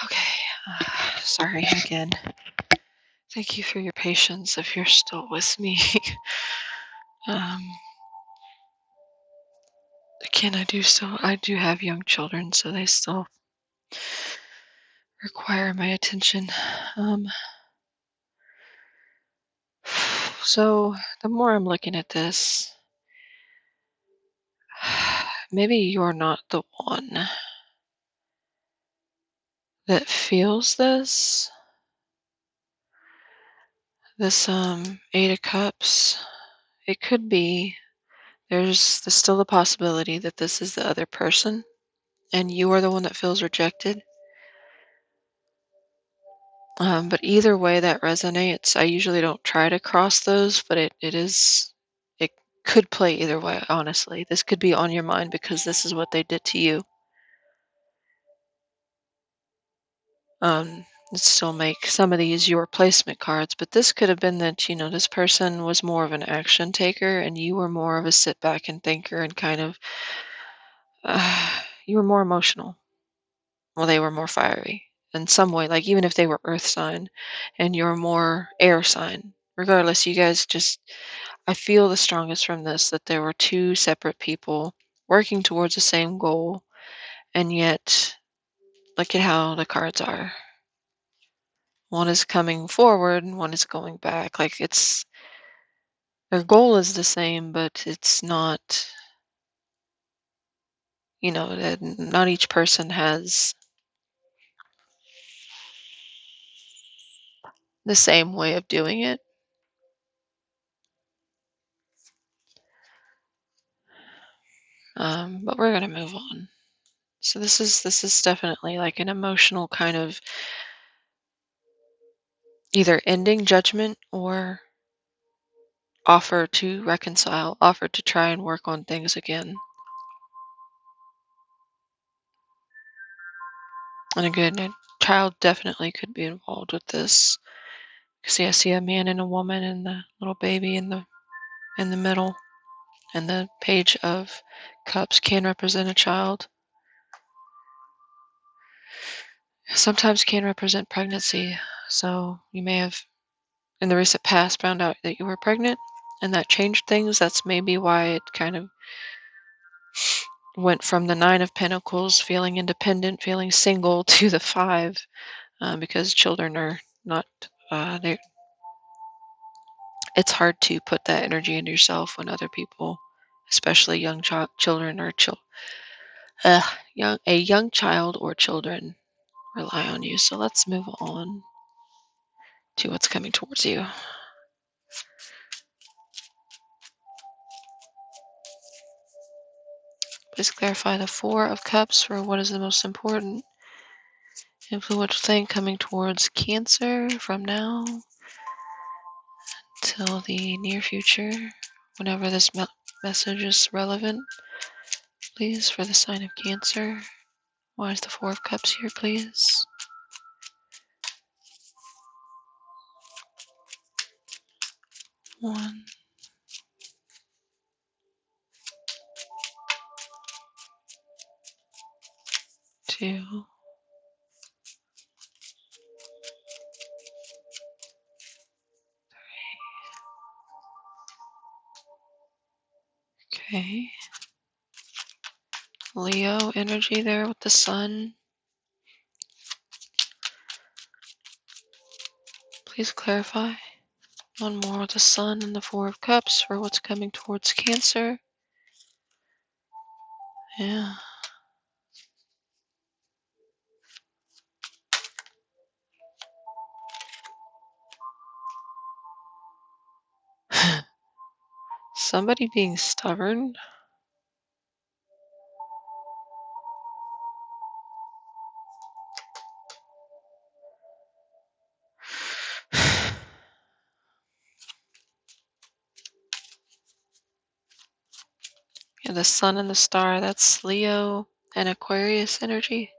Speaker 1: Okay. Sorry again. Thank you for your patience if you're still with me. um, Again, I do have young children, so they still require my attention. Um, so the more I'm looking at this, maybe you're not the one that feels this Eight of Cups. It could be there's still the possibility that this is the other person and you are the one that feels rejected. But either way that resonates, I usually don't try to cross those, but it could play either way, honestly. This could be on your mind because this is what they did to you. Let's still make some of these your placement cards, but this could have been that, this person was more of an action taker and you were more of a sit back and thinker and kind of, you were more emotional. Well, they were more fiery in some way, like even if they were earth sign and you're more air sign. Regardless, you guys just, I feel the strongest from this that there were two separate people working towards the same goal, and yet look at how the cards are. One is coming forward and one is going back. Like their goal is the same, but it's not, that not each person has the same way of doing it. But we're gonna move on. So this is definitely like an emotional kind of either ending judgment or offer to reconcile, offer to try and work on things again. And again, a child definitely could be involved with this. See, I see a man and a woman and the little baby in the middle. And the page of cups can represent a child. Sometimes can represent pregnancy. So you may have, in the recent past, found out that you were pregnant, and that changed things. That's maybe why it kind of went from the Nine of Pentacles, feeling independent, feeling single, to the Five, because children are not. They It's hard to put that energy into yourself when other people, especially young children or young child or children, rely on you. So let's move on to what's coming towards you. Please clarify the Four of Cups for what is the most important influential thing coming towards Cancer from now till the near future, whenever this message is relevant. Please, for the sign of Cancer. Why is the Four of Cups here, please? One, two, okay. Leo energy there with the Sun. Please clarify. One more with the Sun and the Four of Cups for what's coming towards Cancer. Yeah. Somebody being stubborn. Yeah, the Sun and the Star, that's Leo and Aquarius energy.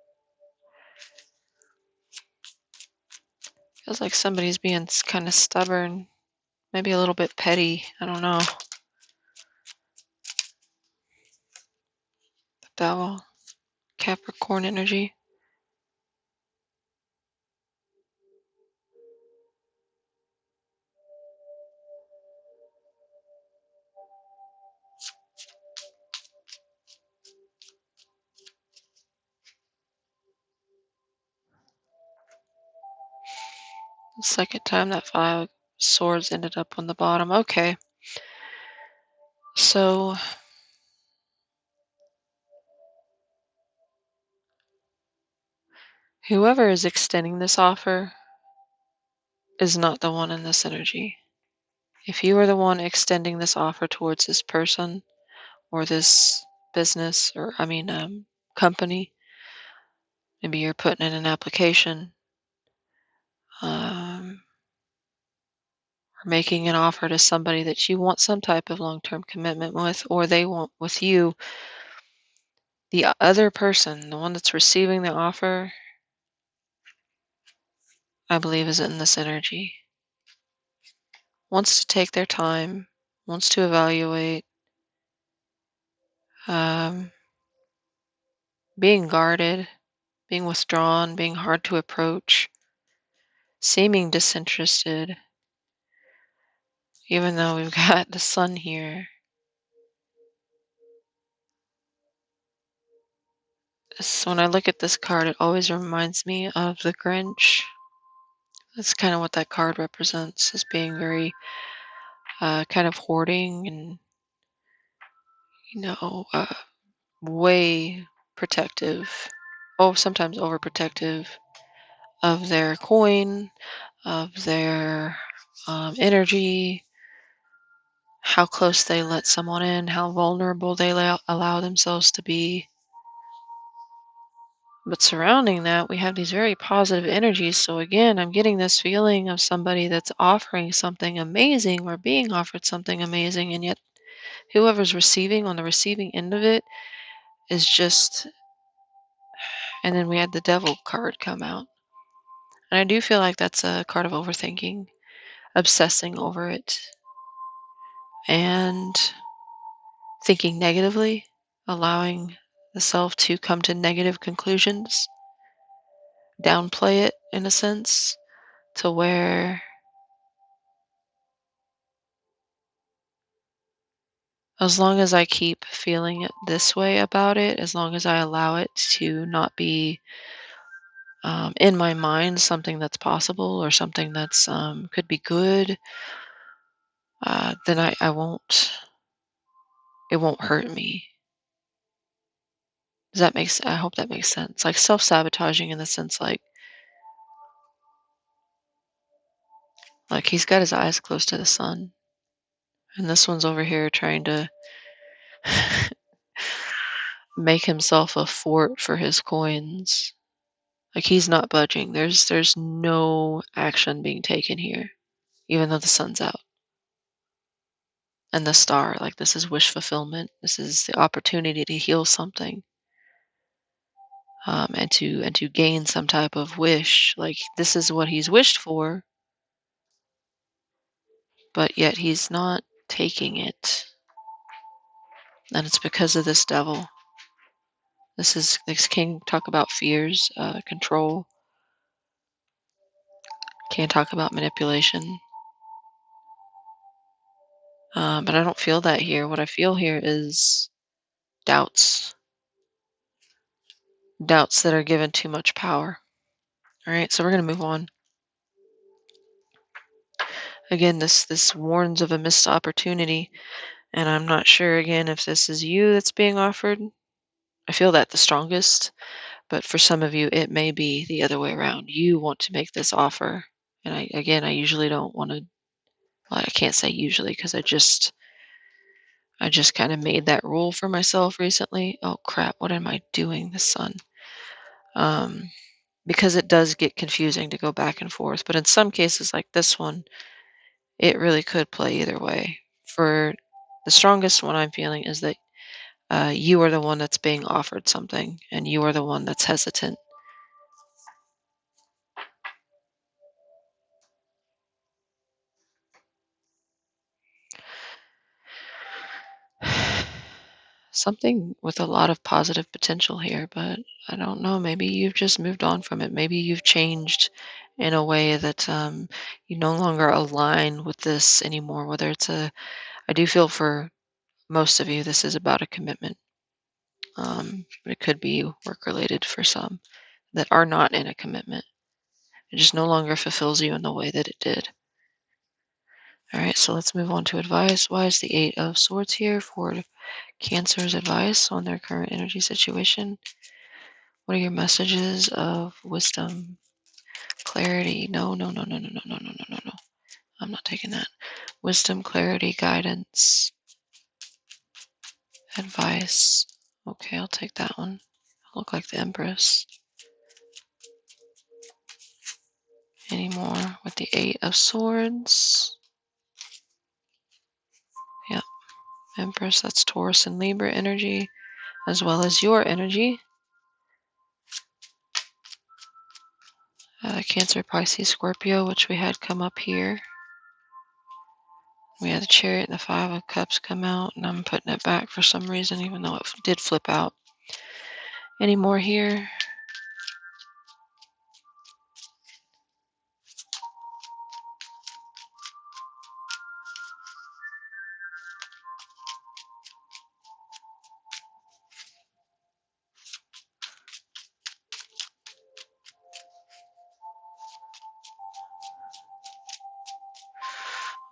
Speaker 1: Feels like somebody's being kind of stubborn, maybe a little bit petty. I don't know. The Devil, Capricorn energy. The second time that Five of Swords ended up on the bottom. Okay. So, whoever is extending this offer is not the one in this energy. If you are the one extending this offer towards this person or this business, or company, maybe you're putting in an application, or making an offer to somebody that you want some type of long-term commitment with, or they want with you, the other person, the one that's receiving the offer, I believe is in this energy. Wants to take their time, wants to evaluate, um, being guarded, being withdrawn, being hard to approach, seeming disinterested, even though we've got the Sun here. So when I look at this card, it always reminds me of the Grinch. That's kind of what that card represents, as being very kind of hoarding and, way protective. Oh, sometimes overprotective of their coin, of their energy, how close they let someone in, how vulnerable they allow themselves to be. But surrounding that, we have these very positive energies. So again, I'm getting this feeling of somebody that's offering something amazing or being offered something amazing, and yet whoever's receiving on the receiving end of it is just. And then we had the devil card come out. And I do feel like that's a card of overthinking, obsessing over it, and thinking negatively, allowing the self to come to negative conclusions, downplay it in a sense, to where as long as I keep feeling it this way about it, as long as I allow it to not be in my mind something that's possible or something that's could be good, then I won't. It won't hurt me. Does that make I hope that makes sense. Like self-sabotaging in the sense like he's got his eyes close to the sun, and this one's over here trying to make himself a fort for his coins. Like he's not budging. There's no action being taken here, even though the sun's out. And the star, like this is wish fulfillment. This is the opportunity to heal something, and to gain some type of wish. Like this is what he's wished for, but yet he's not taking it. And it's because of this devil. This king talk about fears, control. Can't talk about manipulation. But I don't feel that here. What I feel here is doubts. Doubts that are given too much power. All right, so we're going to move on. Again, this warns of a missed opportunity, and I'm not sure again if this is you that's being offered. I feel that the strongest, but for some of you it may be the other way around. You want to make this offer. And I usually don't want to. Well, I can't say usually because I just kind of made that rule for myself recently. Oh crap, what am I doing, the sun? Um, because it does get confusing to go back and forth. But in some cases like this one, it really could play either way. For the strongest one I'm feeling is that you are the one that's being offered something, and you are the one that's hesitant. Something with a lot of positive potential here, but I don't know. Maybe you've just moved on from it. Maybe you've changed in a way that you no longer align with this anymore. Whether it's I do feel for most of you, this is about a commitment. It could be work related for some that are not in a commitment. It just no longer fulfills you in the way that it did. All right, so let's move on to advice. Why is the Eight of Swords here for Cancer's advice on their current energy situation? What are your messages of wisdom, clarity? No, no, no, no, no, no, no, no, no, no, no. I'm not taking that. Wisdom, clarity, guidance, advice. Okay, I'll take that one. I look like the Empress. Any more with the Eight of Swords? Yep, Empress, that's Taurus and Libra energy, as well as your energy. Cancer, Pisces, Scorpio, which we had come up here. We had the Chariot and the Five of Cups come out, and I'm putting it back for some reason, even though it did flip out. Any more here?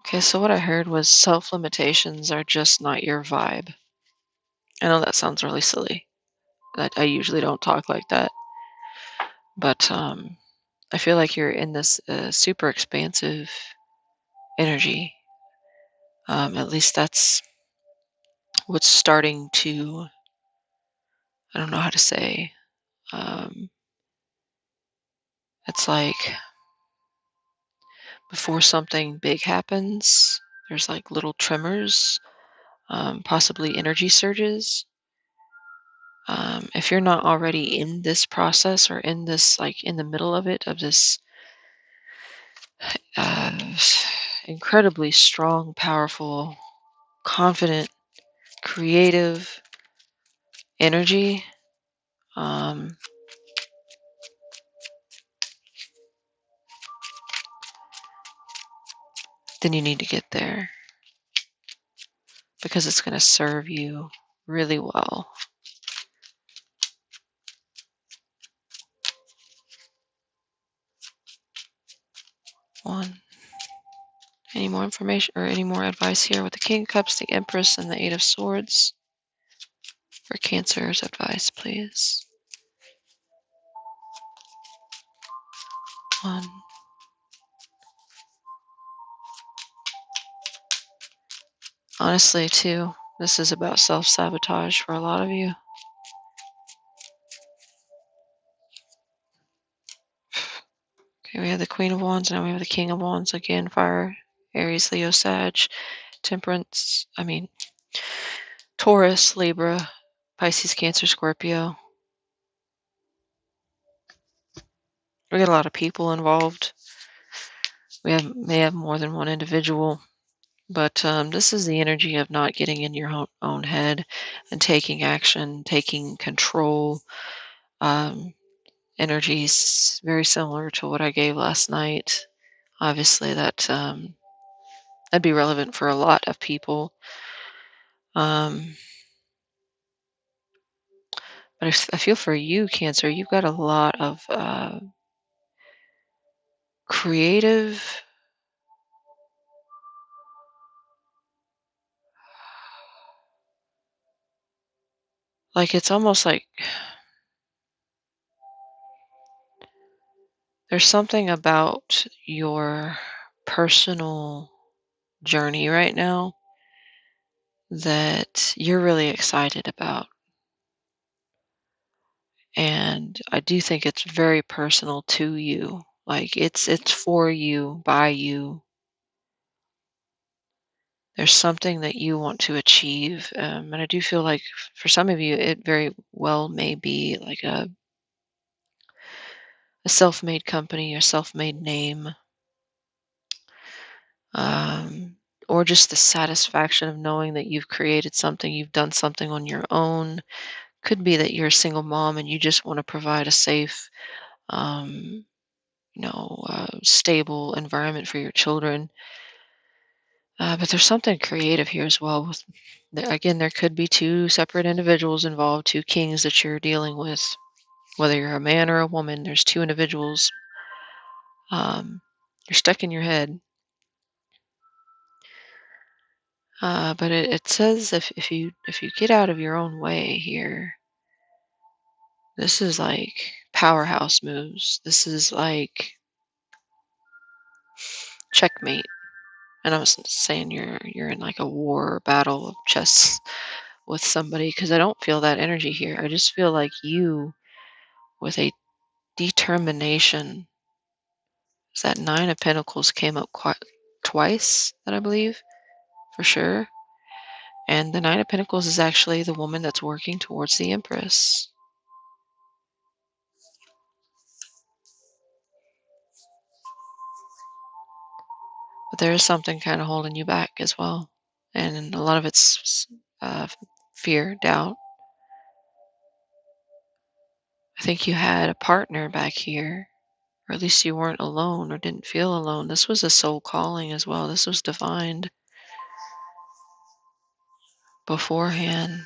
Speaker 1: Okay, so what I heard was self-limitations are just not your vibe. I know that sounds really silly. I usually don't talk like that. But I feel like you're in this super expansive energy. At least that's what's starting to, I don't know how to say, Um, it's like before something big happens, there's like little tremors, possibly energy surges. If you're not already in this process or in this, like in the middle of it, of this uh, incredibly strong, powerful, confident, creative energy, um, then you need to get there because it's going to serve you really well. One. Any more information or any more advice here with the King of Cups, the Empress, and the Eight of Swords? For Cancer's advice, please. One. Honestly, too, this is about self-sabotage for a lot of you. Okay, we have the Queen of Wands, now we have the King of Wands again. Fire, Aries, Leo, Sag, Taurus, Libra, Pisces, Cancer, Scorpio. We got a lot of people involved. May have more than one individual, but this is the energy of not getting in your own head and taking action, taking control. Energies very similar to what I gave last night. Obviously, that'd be relevant for a lot of people. Um, but I feel for you, Cancer, you've got a lot of creative. Like it's almost like there's something about your personal journey right now that you're really excited about. And I do think it's very personal to you. Like it's for you, by you. There's something that you want to achieve. And I do feel like for some of you, it very well may be like a self-made company or self-made name, um, or just the satisfaction of knowing that you've created something, you've done something on your own. Could be that you're a single mom and you just want to provide a safe, um, stable environment for your children. But there's something creative here as well. Again, there could be two separate individuals involved, two kings that you're dealing with. Whether you're a man or a woman, there's two individuals. You're stuck in your head. But it says if you get out of your own way here, this is like powerhouse moves. This is like checkmate. And I was saying you're in like a war or battle of chess with somebody because I don't feel that energy here. I just feel like you with a determination. That Nine of Pentacles came up quite twice, that I believe, for sure. And the Nine of Pentacles is actually the woman that's working towards the Empress. But there is something kind of holding you back as well. And a lot of it's fear, doubt. I think you had a partner back here, or at least you weren't alone or didn't feel alone. This was a soul calling as well. This was defined beforehand.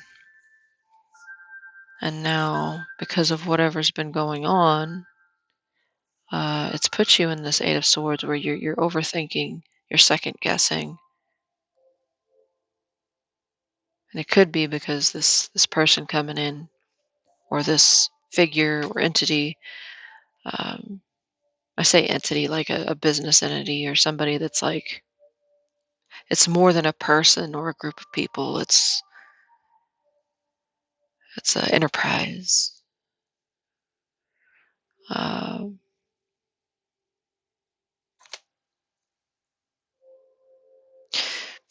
Speaker 1: And now, because of whatever's been going on, it's put you in this Eight of Swords where you're overthinking, you're second guessing, and it could be because this person coming in, or this figure or entity. Um, I say entity like a business entity or somebody that's like it's more than a person or a group of people. It's an enterprise. Uh,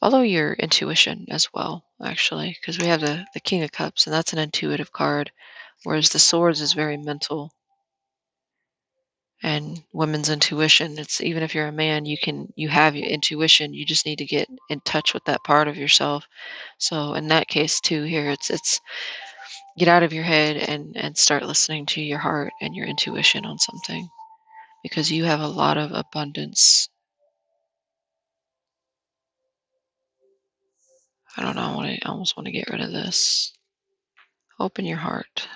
Speaker 1: Follow your intuition as well, actually, because we have the King of Cups, and that's an intuitive card, whereas the Swords is very mental. And women's intuition, it's even if you're a man, you have your intuition. You just need to get in touch with that part of yourself. So in that case too, here it's get out of your head and start listening to your heart and your intuition on something because you have a lot of abundance. I don't know. I almost want to get rid of this. Open your heart.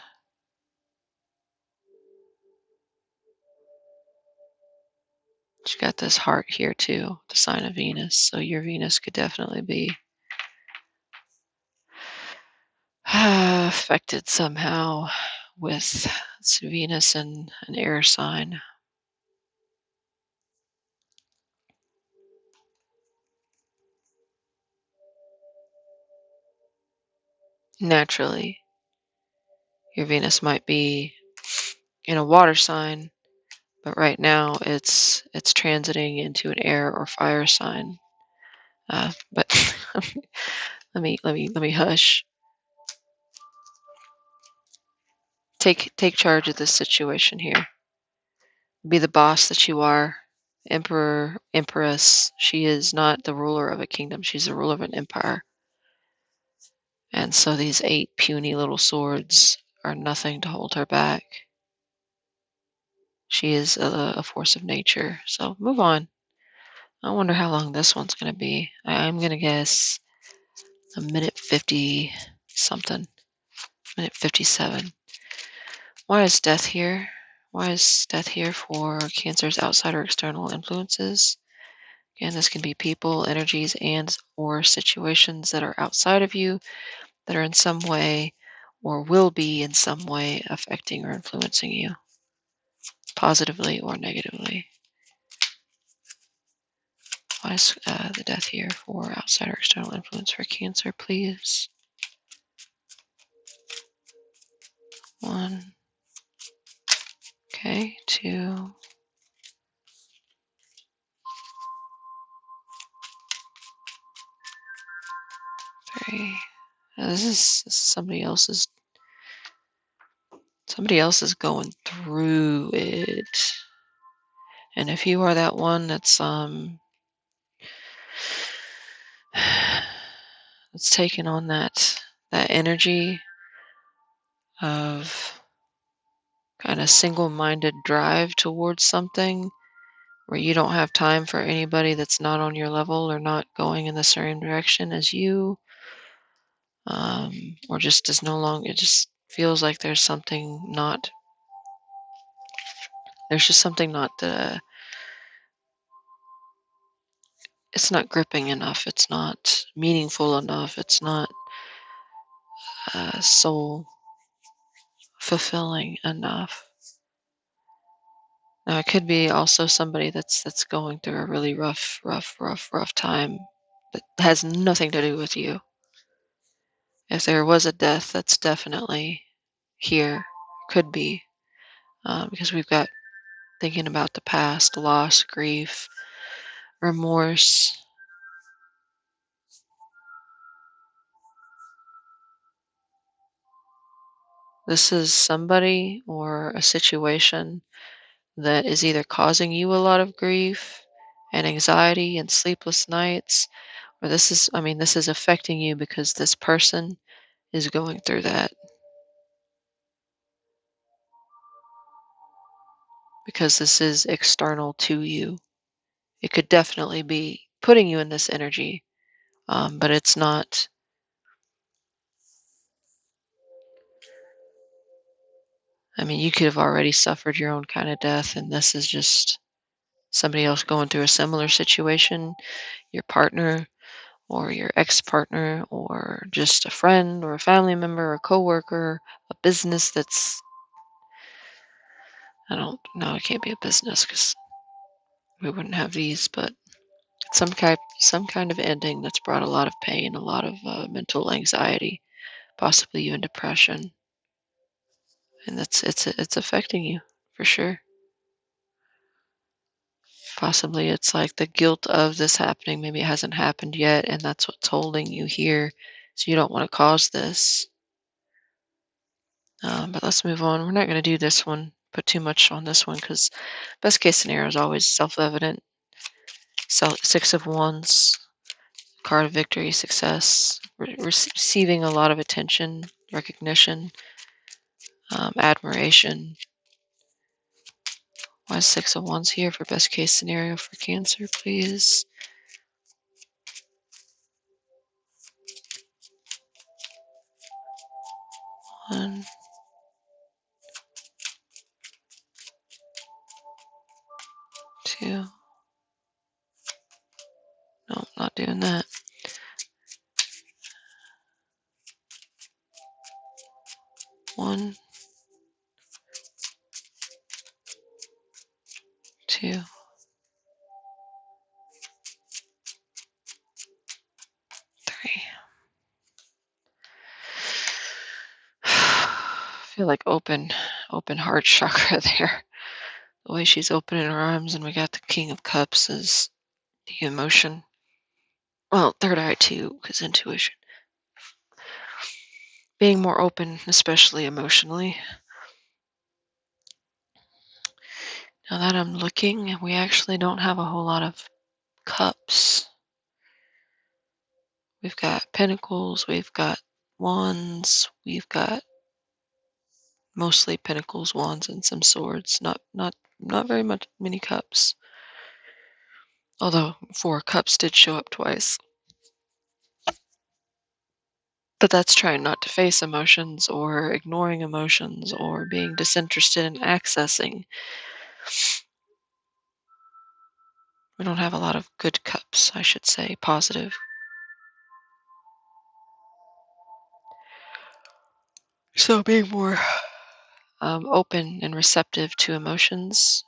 Speaker 1: You got this heart here too, the sign of Venus. So your Venus could definitely be affected somehow with Venus and an air sign. Naturally, your Venus might be in a water sign, but right now it's transiting into an air or fire sign. But let me hush. Take charge of this situation here. Be the boss that you are. Emperor, empress. She is not the ruler of a kingdom. She's the ruler of an empire. And so these 8 puny little swords are nothing to hold her back. She is a force of nature. So move on. I wonder how long this one's going to be. I'm going to guess a minute 50 something. Minute 57. Why is death here? Why is death here for Cancer's outside or external influences? Again, this can be people, energies, and or situations that are outside of you that are in some way or will be in some way affecting or influencing you, positively or negatively. Why is the death here for outside or external influence for Cancer, please? 1. Okay, 2. 3. This is somebody else is going through it. And if you are that one that's that's taking on that energy of kind of single-minded drive towards something where you don't have time for anybody that's not on your level or not going in the same direction as you, or just is no longer, it just feels like there's just something not, it's not gripping enough, it's not meaningful enough, it's not soul fulfilling enough. Now, it could be also somebody that's going through a really rough time that has nothing to do with you. If there was a death, that's definitely here, could be, because we've got thinking about the past, loss, grief, remorse. This is somebody or a situation that is either causing you a lot of grief and anxiety and sleepless nights, or this is affecting you because this person is going through that. Because this is external to you. It could definitely be putting you in this energy, but it's not. I mean, you could have already suffered your own kind of death, and this is just somebody else going through a similar situation, your partner or your ex-partner or just a friend or a family member or a coworker, a business that's, I don't know, it can't be a business because we wouldn't have these, but some kind of ending that's brought a lot of pain, a lot of mental anxiety, possibly even depression, and it's affecting you for sure. Possibly it's like the guilt of this happening. Maybe it hasn't happened yet, and that's what's holding you here. So you don't want to cause this. But let's move on. We're not going to do this one, put too much on this one, because best case scenario is always self-evident. Six of Wands, card of victory, success, receiving a lot of attention, recognition, admiration. Why is Six of Wands here for best case scenario for Cancer, please? One, two. No, not doing that. One, two, three. I feel like open heart chakra there. The way she's opening her arms, and we got the King of Cups as the emotion. Well, third eye too, because intuition. Being more open, especially emotionally. Now that I'm looking, we actually don't have a whole lot of cups. We've got pentacles, we've got wands, we've got mostly pentacles, wands, and some swords. Not very many cups. Although 4 cups did show up twice. But that's trying not to face emotions or ignoring emotions or being disinterested in accessing. We don't have a lot of good cups, I should say, positive. So being more open and receptive to emotions,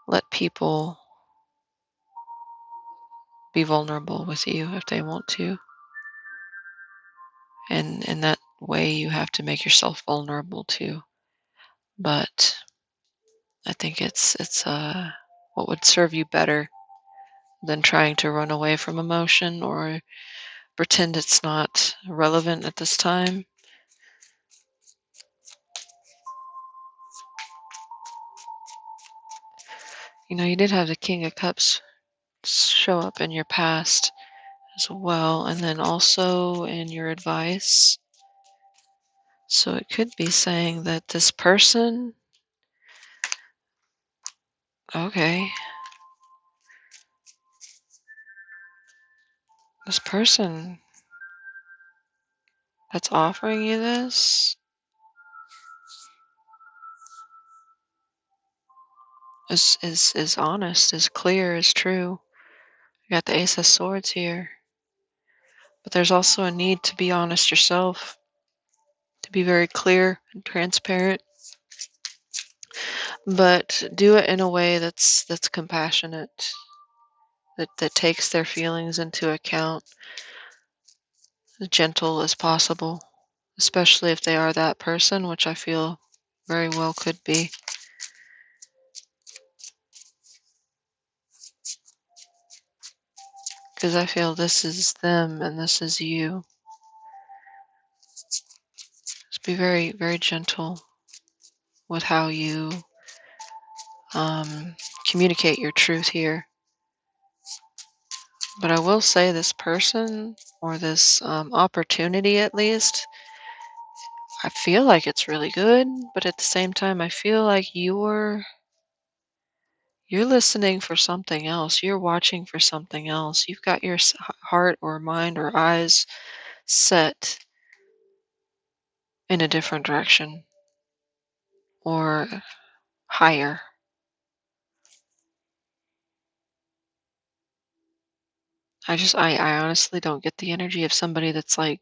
Speaker 1: let people be vulnerable with you if they want to. And in that way, you have to make yourself vulnerable too. But I think it's what would serve you better than trying to run away from emotion or pretend it's not relevant at this time. You did have the King of Cups show up in your past as well, and then also in your advice. So it could be saying that this person, okay, this person that's offering you this is honest, is clear, is true. You got the Ace of Swords here. But there's also a need to be honest yourself, to be very clear and transparent, but do it in a way that's compassionate, that takes their feelings into account, as gentle as possible, especially if they are that person, which I feel very well could be. Because I feel this is them and this is you. Just be very, very gentle with how you communicate your truth here. But I will say this person, or this opportunity at least, I feel like it's really good, but at the same time, I feel like you're listening for something else. You're watching for something else. You've got your heart or mind or eyes set in a different direction or higher. I honestly don't get the energy of somebody that's like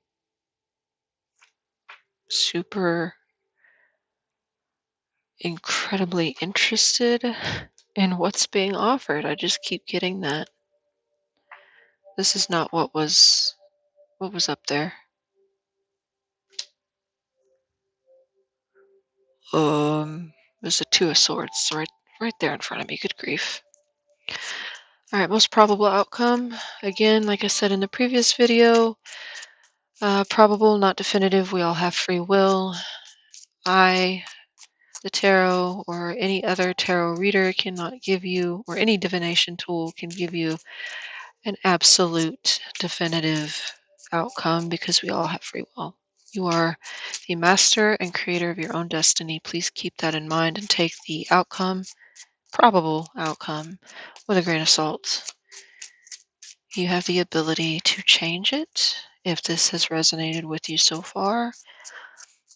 Speaker 1: super incredibly interested in what's being offered. I just keep getting that. This is not what was up there. There's a Two of Swords right there in front of me. Good grief. All right, most probable outcome. Again, like I said in the previous video, probable, not definitive. We all have free will. I, the tarot, or any other tarot reader cannot give you, or any divination tool can give you an absolute definitive outcome because we all have free will. You are the master and creator of your own destiny. Please keep that in mind and take the outcome, probable outcome, with a grain of salt. You have the ability to change it if this has resonated with you so far.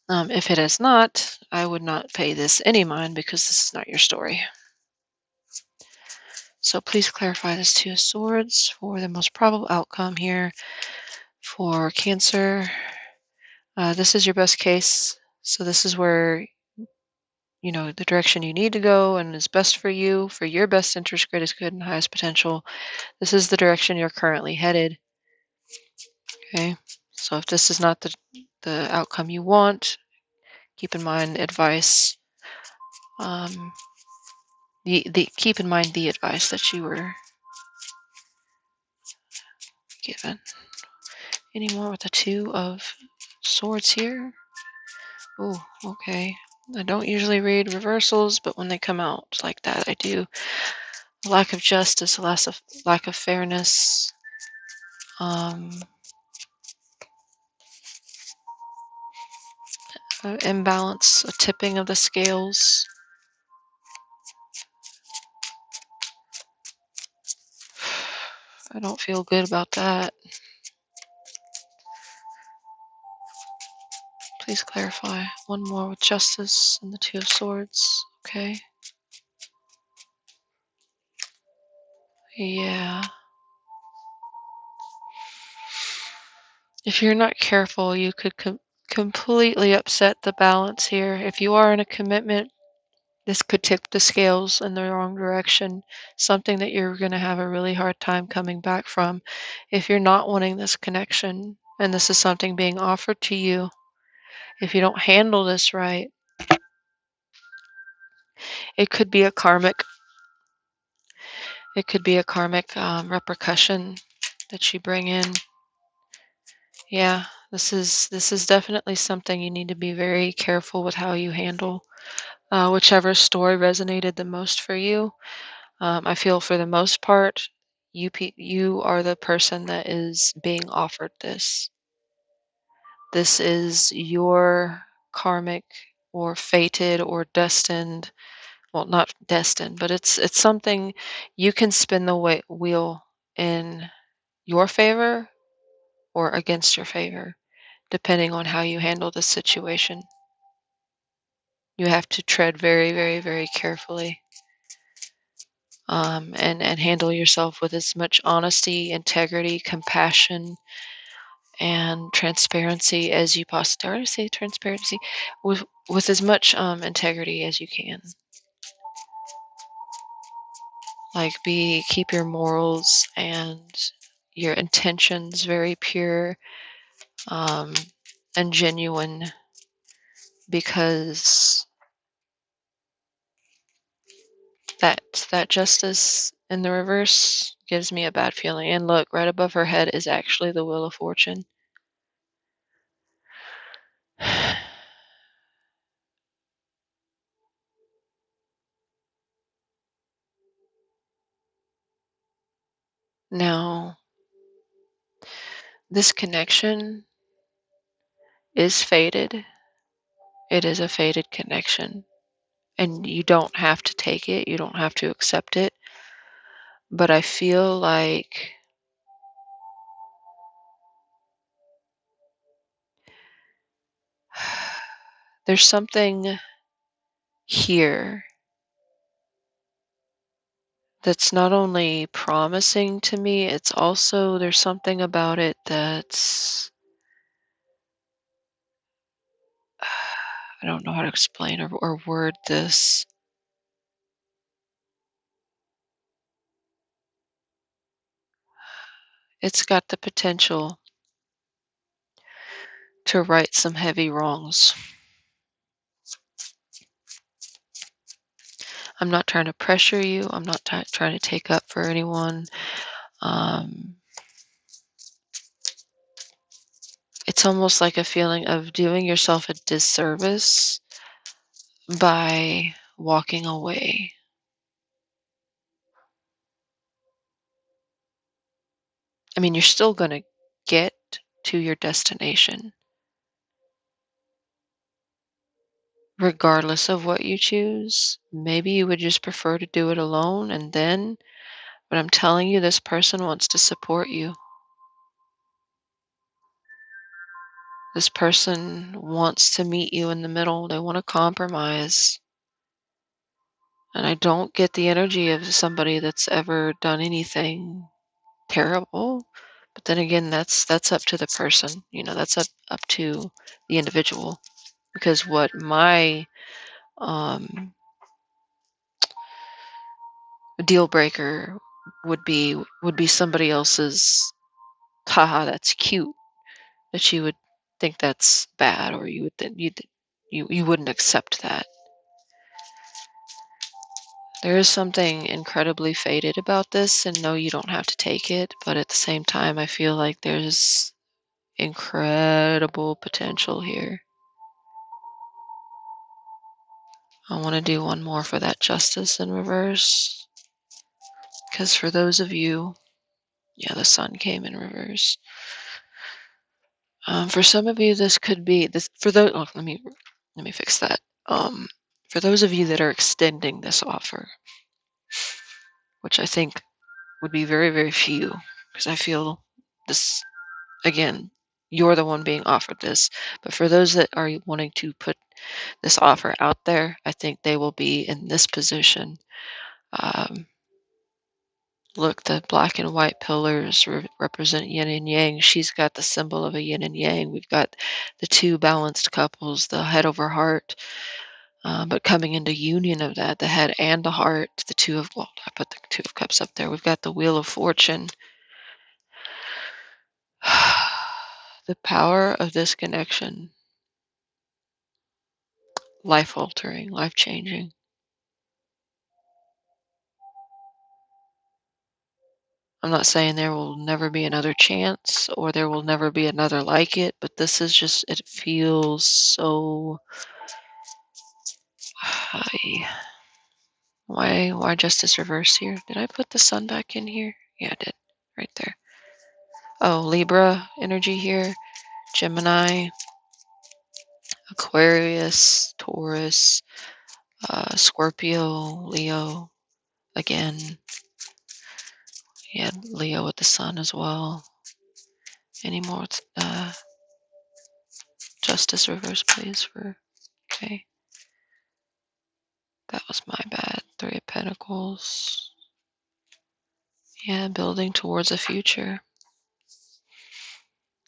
Speaker 1: If it has not, I would not pay this any mind because this is not your story. So please clarify this Two of Swords for the most probable outcome here for Cancer. This is your best case. So this is where, the direction you need to go and is best for you, for your best interest, greatest good, and highest potential. This is the direction you're currently headed. Okay. So if this is not the outcome you want, keep in mind advice. Keep in mind the advice that you were given. Any more with the Two of Swords here? Oh, okay. I don't usually read reversals, but when they come out like that, I do. Lack of justice, lack of fairness, imbalance, a tipping of the scales. I don't feel good about that. Please clarify. One more with justice and the Two of Swords. Okay. Yeah. If you're not careful, you could completely upset the balance here. If you are in a commitment, this could tip the scales in the wrong direction, something that you're going to have a really hard time coming back from. If you're not wanting this connection, and this is something being offered to you, if you don't handle this right, it could be a karmic, repercussion that you bring in. Yeah, this is definitely something you need to be very careful with how you handle. Whichever story resonated the most for you. I feel for the most part, you are the person that is being offered this. This is your karmic or fated or destined. Well, not destined, but it's something you can spin the wheel in your favor or against your favor, depending on how you handle the situation. You have to tread very, very, very carefully. And handle yourself with as much honesty, integrity, compassion, and transparency as you possibly. Did I already say transparency? With as much integrity as you can. Like keep your morals and your intentions very pure and genuine, because that justice in the reverse gives me a bad feeling. And look, right above her head is actually the Wheel of Fortune. Now, this connection is fated. It is a fated connection. And you don't have to take it, you don't have to accept it. But I feel like there's something here that's not only promising to me, it's also, there's something about it that's, I don't know how to explain or word this. It's got the potential to right some heavy wrongs. I'm not trying to pressure you. I'm not trying to take up for anyone. Um, it's almost like a feeling of doing yourself a disservice by walking away. I mean, you're still going to get to your destination, regardless of what you choose. Maybe you would just prefer to do it alone and then, but I'm telling you, this person wants to support you. This person wants to meet you in the middle. They want to compromise. And I don't get the energy of somebody that's ever done anything terrible. But then again, that's up to the person. That's up to the individual. Because what my um, deal breaker would be somebody else's, haha, that's cute, that you would think that's bad, or you would think you wouldn't accept that. There is something incredibly fated about this, and no, you don't have to take it, but at the same time, I feel like there's incredible potential here. I want to do one more for that justice in reverse, because for those of you, yeah, the sun came in reverse. For some of you, this could be this. For those, oh, let me fix that. For those of you that are extending this offer, which I think would be very, very few, because I feel this again. You're the one being offered this, but for those that are wanting to put this offer out there, I think they will be in this position. Um, Look, the black and white pillars represent yin and yang. She's got the symbol of a yin and yang. We've got the two balanced couples, the head over heart, but coming into union of that, the head and the heart, the two of, well, I put the two of cups up there. We've got the wheel of fortune. The power of this connection, life altering, life changing. I'm not saying there will never be another chance or there will never be another like it, but this is just, it feels so high. Why justice reverse here? Did I put the sun back in here? Yeah, I did. Right there. Oh, Libra energy here. Gemini, Aquarius, Taurus, Scorpio, Leo. Again, yeah, Leo with the sun as well. Any more justice reverse, please, for, okay. That was my bad. Three of Pentacles. Yeah, building towards a future.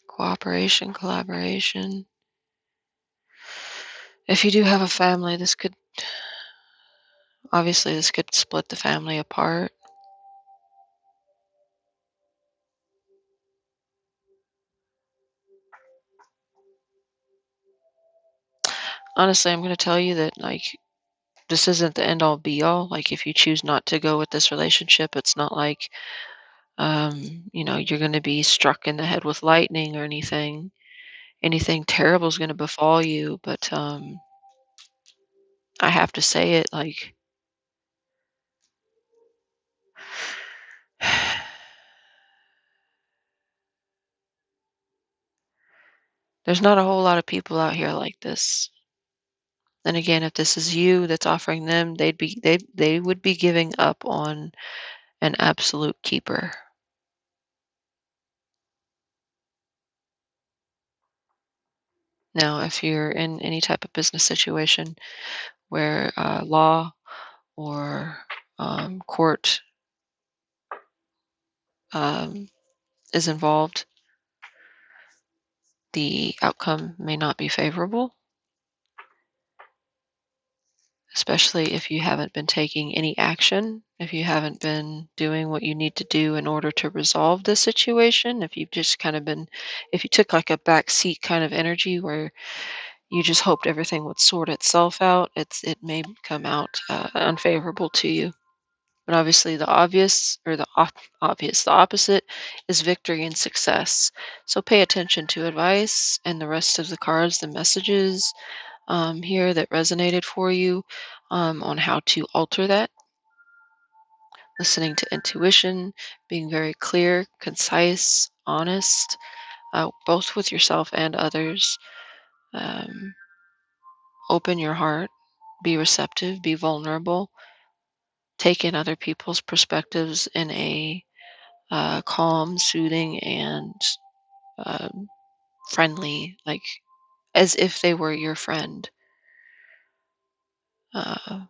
Speaker 1: Cooperation, collaboration. If you do have a family, this could split the family apart. Honestly, I'm going to tell you that, like, this isn't the end all be all. Like, if you choose not to go with this relationship, it's not like, you're going to be struck in the head with lightning or anything. Anything terrible is going to befall you. But I have to say it, like, there's not a whole lot of people out here like this. And again, if this is you that's offering them, they would be giving up on an absolute keeper. Now, if you're in any type of business situation where law or court um, is involved, the outcome may not be favorable, especially if you haven't been taking any action, if you haven't been doing what you need to do in order to resolve the situation, if you've just kind of been, if you took like a backseat kind of energy where you just hoped everything would sort itself out, it may come out unfavorable to you. But obviously, the obvious or the opposite is victory and success. So pay attention to advice and the rest of the cards, the messages here that resonated for you on how to alter that. Listening to intuition, being very clear, concise, honest, both with yourself and others. Um, Open your heart, be receptive, be vulnerable, take in other people's perspectives in a calm, soothing, and um, friendly, like as if they were your friend. Uh,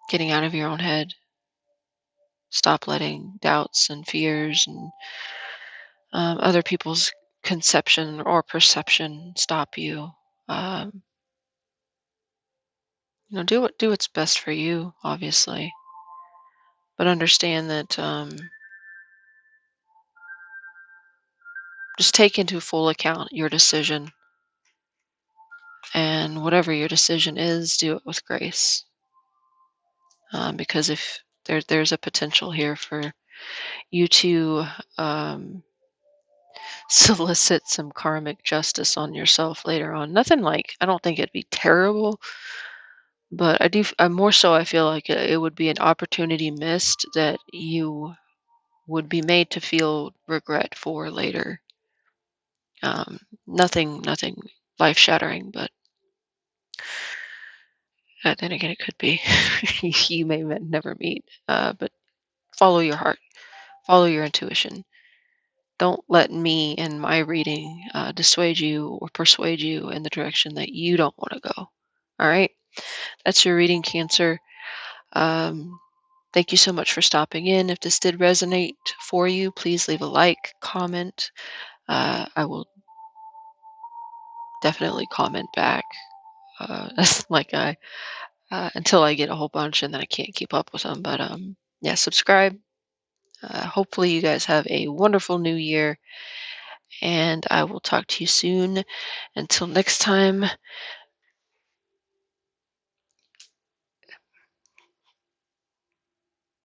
Speaker 1: Getting out of your own head. Stop letting doubts and fears and other people's conception or perception stop you. Um, do what's best for you, obviously, but understand that just take into full account your decision, and whatever your decision is, do it with grace. Because if there's a potential here for you to solicit some karmic justice on yourself later on. Nothing like, I don't think it'd be terrible, but I more so I feel like it would be an opportunity missed that you would be made to feel regret for later. Nothing life shattering, but then again, it could be. You may never meet, but follow your heart, follow your intuition. Don't let me and my reading dissuade you or persuade you in the direction that you don't want to go. All right, that's your reading, Cancer. Um, Thank you so much for stopping in. If this did resonate for you, please leave a like, comment. I will definitely comment back. Like I until I get a whole bunch and then I can't keep up with them. But yeah, subscribe. Hopefully, you guys have a wonderful new year, and I will talk to you soon. Until next time,